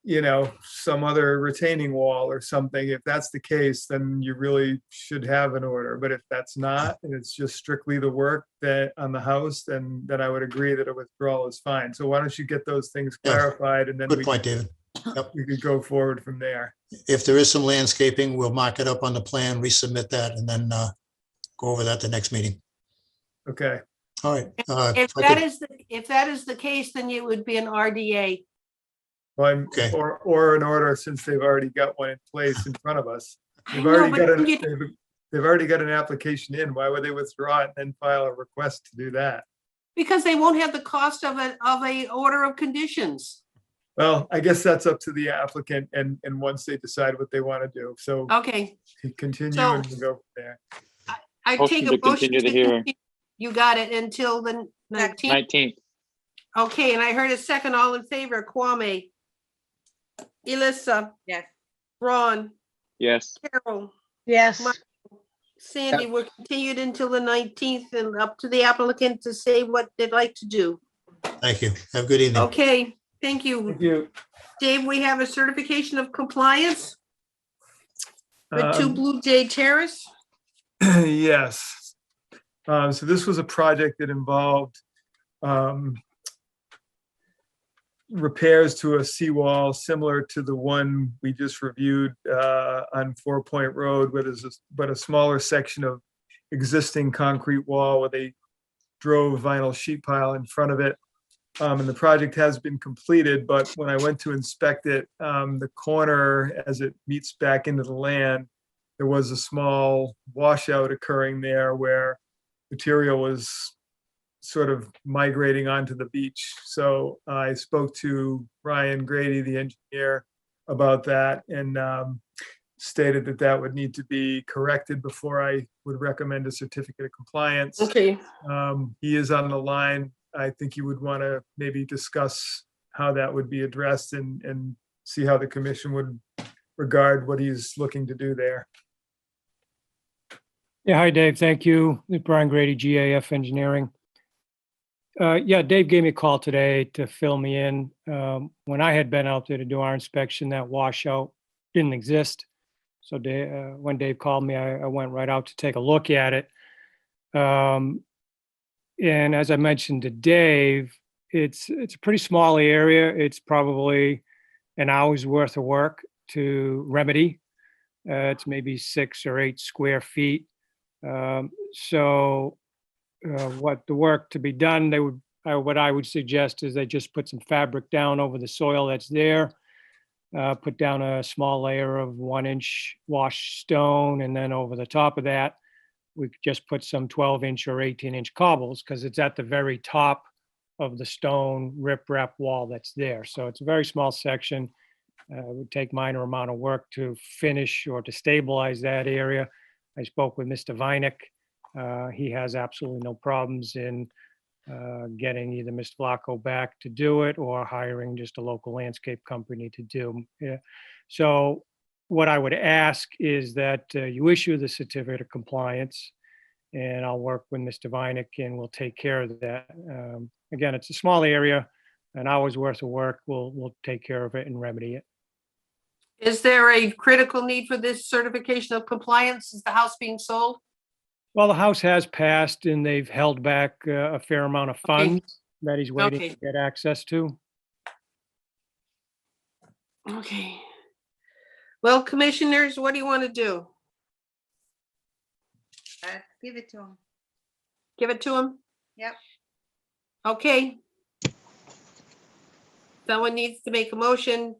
you know, some other retaining wall or something? If that's the case, then you really should have an order. But if that's not, and it's just strictly the work that on the house, then I would agree that a withdrawal is fine. So why don't you get those things Yeah. clarified and then Good point, David. we could go forward from there. If there is some landscaping, we'll mark it up on the plan, resubmit that, and then go over that the next meeting. Okay. All right. If that is the case, then it would be an RDA. Well, Okay. or an order, since they've already got one in place in front of us. I They've know, already but got then you- they've already got an application in. Why would they withdraw it and then file a request to do that? Because they won't have the cost of a order of conditions. Well, I guess that's up to the applicant and once they decide what they want to do. So Okay, continue So- and we'll go from there. I Motion take to a motion. continue the to hearing. continue. You got it until the 19th. 19th. Okay, and I heard a second, all in favor, Kwame, Elissa, Yes. Ron, Yes. Carol, Yes. Sandy, we're continued until the 19th and up to the applicant to say what they'd like to do. Thank you. Have a good evening. Okay, thank you. Thank you. Dave, we have a certification of compliance with 2 Um, Blue Jay Terrace. Yes. So this was a project that involved repairs to a seawall similar to the one we just reviewed on 4 Point Road, where there's but a smaller section of existing concrete wall where they drove vinyl sheet pile in front of it. And the project has been completed, but when I went to inspect it, the corner as it meets back into the land, there was a small washout occurring there where material was sort of migrating onto the beach. So I spoke to Ryan Grady, the engineer, about that and stated that that would need to be corrected before I would recommend a certificate of compliance. Okay, He is on the line. I think you would want to maybe discuss how that would be addressed and see how the commission would regard what he's looking to do there. Yeah, hi, Dave. Thank you. Brian Grady, GAF Engineering. Yeah, Dave gave me a call today to fill me in. When I had been out there to do our inspection, that washout didn't exist. So when Dave called me, I went right out to take a look at it. And as I mentioned to Dave, it's a pretty small area. It's probably an hour's worth of work to remedy. It's maybe 6 or 8 square feet. What the work to be done, what I would suggest is they just put some fabric down over the soil that's there, put down a small layer of 1-inch wash stone, and then over the top of that, we could just put some 12-inch or 18-inch cobbles because it's at the very top of the stone riprap wall that's there. So it's a very small section. It would take minor amount of work to finish or to stabilize that area. I spoke with Mr. Vinik. He has absolutely no problems in getting either Mr. Flacco back to do it or hiring just a local landscape company to do. Yeah. So what I would ask is that you issue the certificate of compliance, and I'll work with Mr. Vinik and we'll take care of that. Again, it's a small area, an hour's worth of work. We'll take care of it and remedy it. Is there a critical need for this certification of compliance? Is the house being sold? Well, the house has passed and they've held back a fair amount of funds that he's waiting Okay. to get access to. Okay. Well, commissioners, what do you want to do? Give it to him. Give it to him? Yep. Okay. Someone needs to make a motion.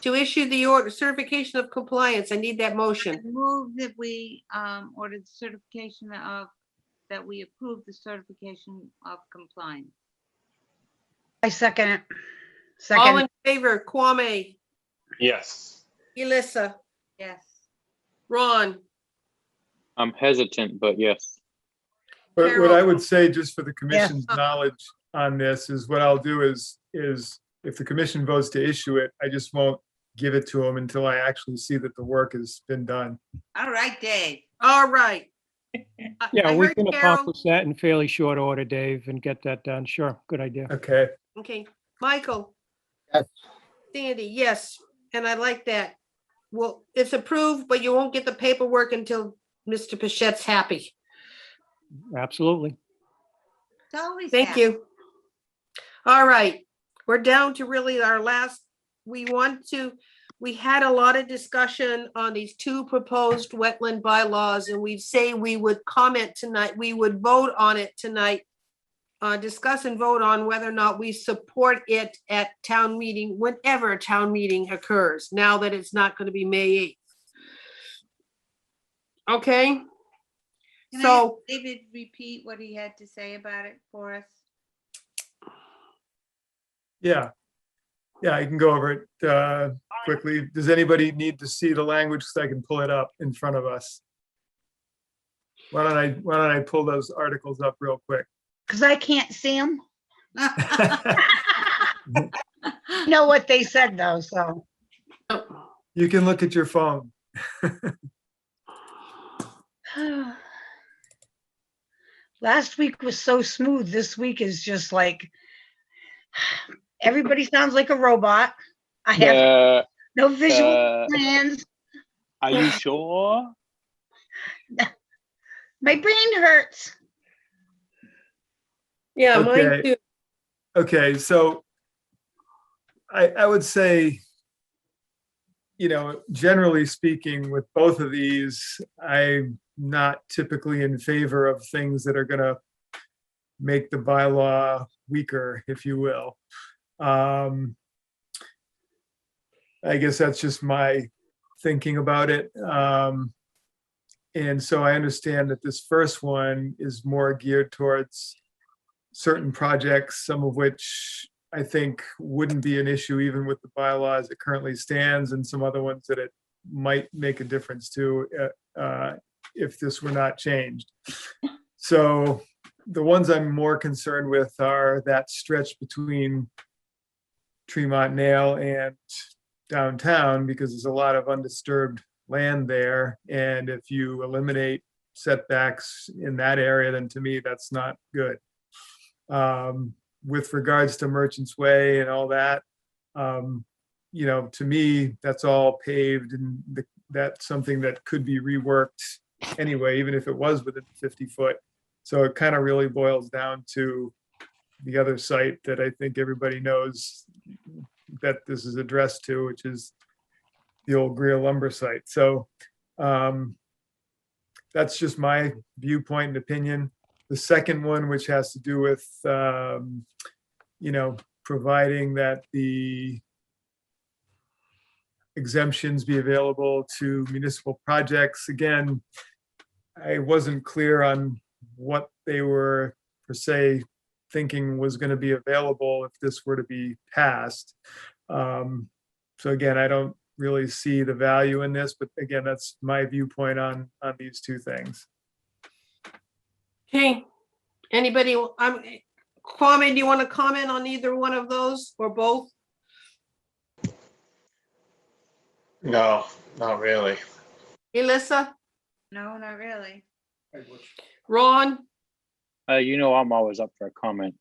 To issue the order certification of compliance. I need that motion. Move that we order the certification of, that we approve the certification of compliance. I second it. All Second, in favor, Kwame, Yes. Elissa, Yes. Ron, I'm hesitant, but yes. But what I Carol. would say, just for the commission's knowledge on this, is what I'll do is if the commission votes to issue it, I just won't give it to them until I actually see that the work has been done. All right, Dave. all right. Yeah, I we heard can Carol. accomplish that in fairly short order, Dave, and get that done. Sure, good idea. Okay. Okay, Michael. Yes. Sandy, yes, and I like that. Well, it's approved, but you won't get the paperwork until Mr. Pachette's happy. Absolutely. It's always Thank happy. you. All right, we're down to really our last, we had a lot of discussion on these two proposed wetland bylaws, and we say we would comment tonight, we would vote on it tonight. Discuss and vote on whether or not we support it at town meeting, whenever a town meeting occurs, now that it's not going to be May 8th. Okay, Can I have so David repeat what he had to say about it for us? Yeah. Yeah, I can go over it quickly. Does anybody need to see the language so I can pull it up in front of us? Why don't I pull those articles up real quick? because I can't see them. Know what they said though, so. You can look at your phone. Last week was so smooth. This week is just like, everybody sounds like a robot. I have Uh, no visual uh, plans. are you sure? My brain hurts. yeah, mine Okay. too. Okay, so I would say, generally speaking, with both of these, I'm not typically in favor of things that are gonna make the bylaw weaker, if you will. I guess that's just my thinking about it. And so I understand that this first one is more geared towards certain projects, some of which I think wouldn't be an issue even with the bylaw as it currently stands, and some other ones that it might make a difference to if this were not changed. So the ones I'm more concerned with are that stretch between Tremont Nail and downtown, because there's a lot of undisturbed land there. And if you eliminate setbacks in that area, then to me, that's not good. With regards to Merchants Way and all that, to me, that's all paved, and that's something that could be reworked anyway, even if it was within 50 foot. So it kind of really boils down to the other site that I think everybody knows that this is addressed to, which is the old Greer lumber site. So that's just my viewpoint and opinion. The second one, which has to do with, providing that the exemptions be available to municipal projects. Again, I wasn't clear on what they were per se thinking was going to be available if this were to be passed. So again, I don't really see the value in this, but again, that's my viewpoint on these two things. Okay, anybody, Kwame, do you want to comment on either one of those or both? No, not really. Elissa, No, not really. Ron? You know, I'm always up for a comment.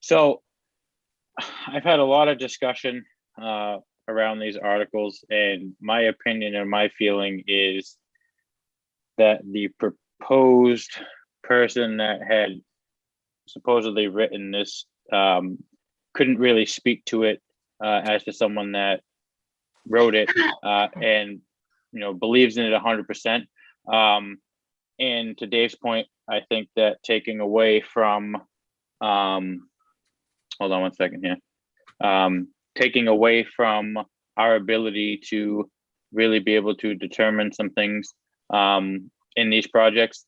So I've had a lot of discussion around these articles, and my opinion and my feeling is that the proposed person that had supposedly written this couldn't really speak to it as to someone that wrote it and, you know, believes in it 100%. And to Dave's point, I think that taking away from, hold on one second here, taking away from our ability to really be able to determine some things in these projects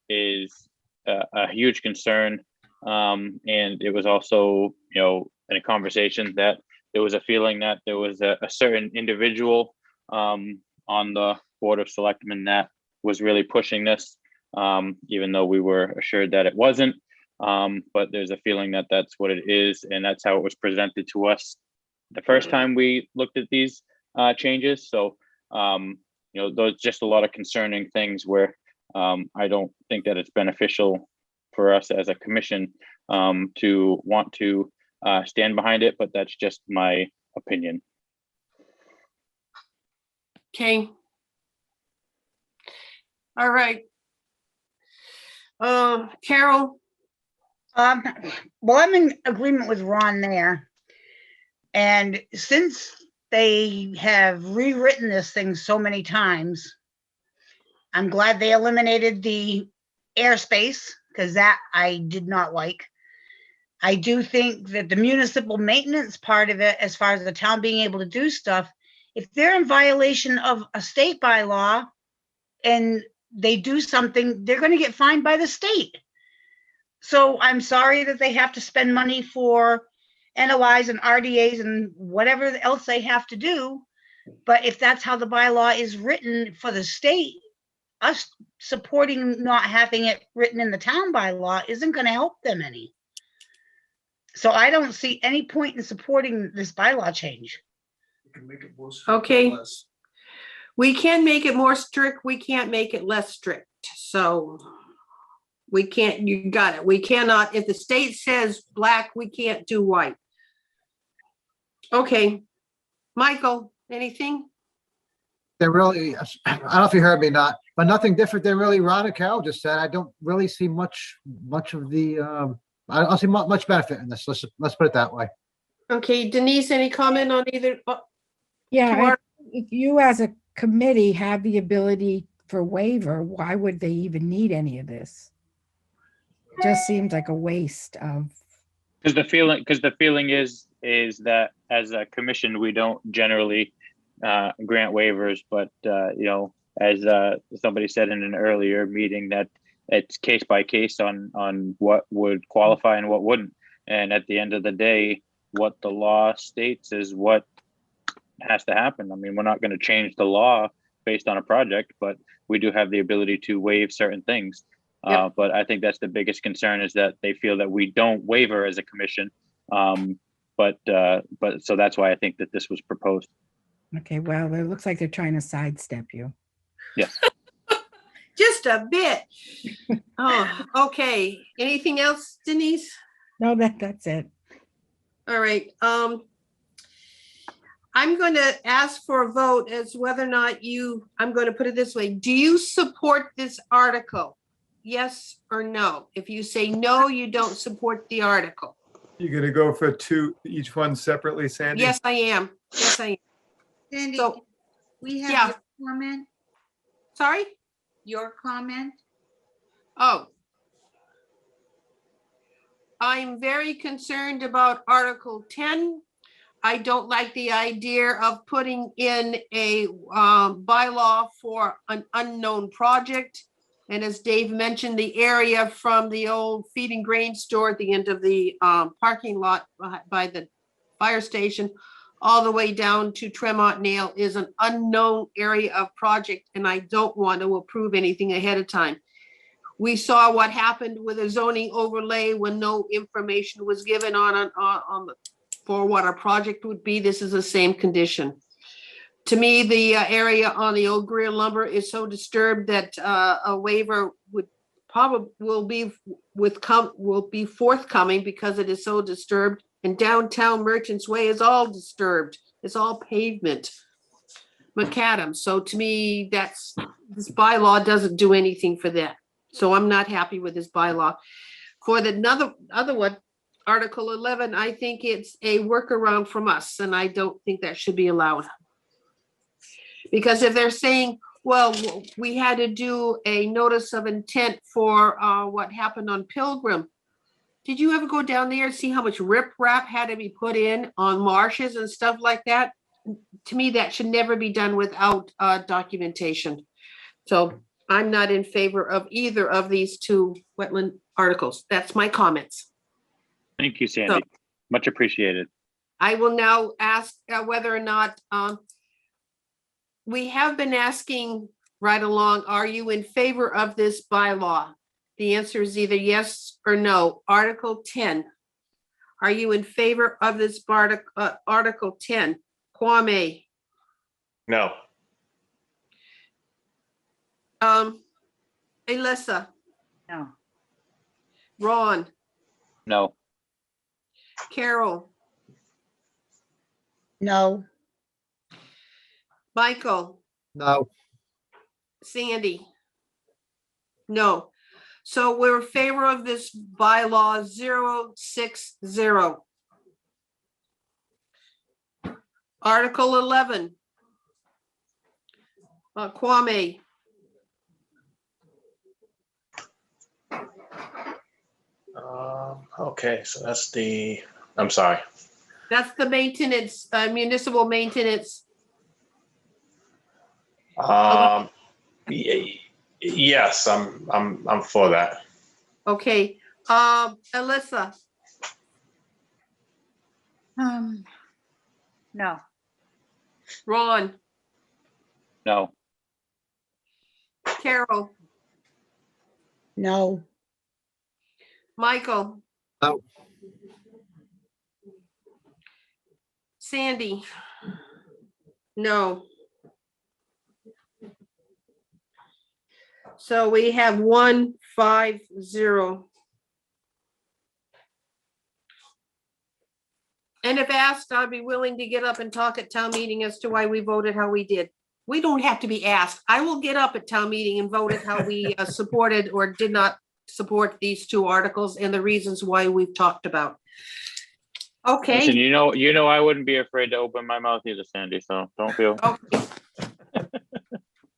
is a huge concern. And it was also, you know, in a conversation that there was a feeling that there was a certain individual on the Board of Selectmen that was really pushing this, even though we were assured that it wasn't. But there's a feeling that that's what it is, and that's how it was presented to us the first time we looked at these changes. So, you know, those just a lot of concerning things where I don't think that it's beneficial for us as a commission to want to stand behind it, but that's just my opinion. Okay. All right. Carol? Well, I'm in agreement with Ron there. And since they have rewritten this thing so many times, I'm glad they eliminated the airspace, because that I did not like. I do think that the municipal maintenance part of it, as far as the town being able to do stuff, if they're in violation of a state bylaw and they do something, they're going to get fined by the state. So I'm sorry that they have to spend money for NOIs and RDAs and whatever else they have to do. But if that's how the bylaw is written for the state, us supporting not having it written in the town bylaw isn't going to help them any. So I don't see any point in supporting this bylaw change. Okay. We can make it more strict. We can't make it less strict. So we can't, you got it. We cannot, if the state says black, we can't do white. Okay. Michael, anything? They're really, I don't know if you heard me or not, but nothing different than really Ron and Carol just said. I don't really see much of the, I don't see much benefit in this. Let's put it that way. Okay, Denise, any comment on either? Yeah, if you as a committee have the ability for waiver, why would they even need any of this? It just seems like a waste of. Because the feeling is that as a commission, we don't generally grant waivers, but you know, as somebody said in an earlier meeting, that it's case by case on what would qualify and what wouldn't. And at the end of the day, what the law states is what has to happen. I mean, we're not going to change the law based on a project, but we do have the ability to waive certain things. Yep. But I think that's the biggest concern, is that they feel that we don't waiver as a commission. But so that's why I think that this was proposed. Okay, well, it looks like they're trying to sidestep you. Yes. Just a bit. Oh, okay. Anything else, Denise? No, that's it. All right. I'm going to ask for a vote as whether or not I'm going to put it this way. Do you support this article? Yes or no? If you say no, you don't support the article. You're going to go for each one separately, Sandy? Yes, I am. Yes, I am. Sandy, So, we have yeah. your comment, Sorry? your comment. Oh. I'm very concerned about Article 10. I don't like the idea of putting in a bylaw for an unknown project. And as Dave mentioned, the area from the old feed and grain store at the end of the parking lot by the fire station all the way down to Tremont Nail is an unknown area of project, and I don't want to approve anything ahead of time. We saw what happened with a zoning overlay when no information was given for what our project would be. This is the same condition. To me, the area on the Old Greer lumber is so disturbed that a waiver would will be forthcoming because it is so disturbed. And downtown Merchants Way is all disturbed. It's all pavement. Macadam. So to me, this bylaw doesn't do anything for that. So I'm not happy with this bylaw. For the other one, Article 11, I think it's a workaround from us, and I don't think that should be allowed. Because if they're saying, well, we had to do a notice of intent for what happened on Pilgrim. Did you ever go down there and see how much riprap had to be put in on marshes and stuff like that? To me, that should never be done without documentation. So I'm not in favor of either of these two wetland articles. That's my comments. Thank you, Sandy. Much appreciated. I will now ask whether or not we have been asking right along, are you in favor of this bylaw? The answer is either yes or no. Article 10. Are you in favor of this Article 10? Kwame? No. Alyssa? No. Ron? No. Carol? No. Michael? No. Sandy? No. So we're in favor of this bylaw 060. Article 11. Kwame? Okay, so that's I'm sorry. That's the maintenance, municipal maintenance. Yes, I'm for that. Okay, Alyssa? No. Ron? No. Carol? No. Michael? No. Sandy? No. So we have 1-5-0. And if asked, I'd be willing to get up and talk at town meeting as to why we voted how we did. We don't have to be asked. I will get up at town meeting and vote how we supported or did not support these two articles and the reasons why we've talked about. Okay. Listen, you know, I wouldn't be afraid to open my mouth either, Sandy. So don't feel. Okay.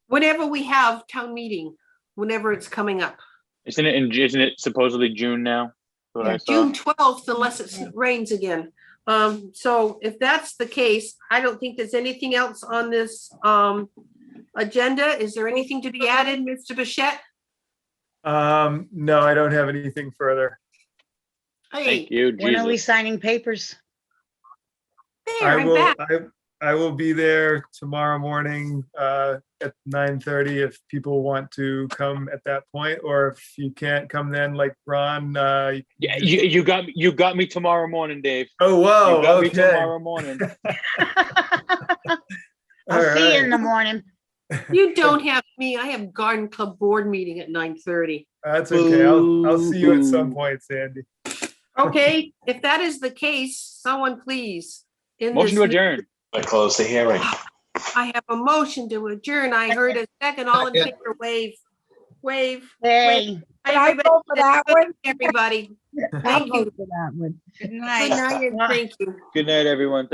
Whenever we have town meeting, whenever it's coming up. Isn't it supposedly June now? What I saw? June 12th, unless it rains again. So if that's the case, I don't think there's anything else on this agenda. Is there anything to be added, Mr. Bichette? No, I don't have anything further. Hey, Thank you, When are we Jesus. signing papers? there, I'm back. I will be there tomorrow morning at 9:30 if people want to come at that point, or if you can't come then, like Ron. Yeah, you got me tomorrow morning, Dave. Oh, wow. You got me Okay. tomorrow morning. I'll All see you in right. the morning. You don't have me. I have garden club board meeting at 9:30. That's okay. I'll see you at some point, Sandy. Okay, if that is the case, someone please. in Motion to this- adjourn. I close the hearing. I have a motion to adjourn. I heard a second. All in favor, wave. Wave. Hey. Hi, Can I everybody. vote for that one? Everybody. I'll Thank you. vote for that one. Good Good night. night and thank you. Good night, everyone.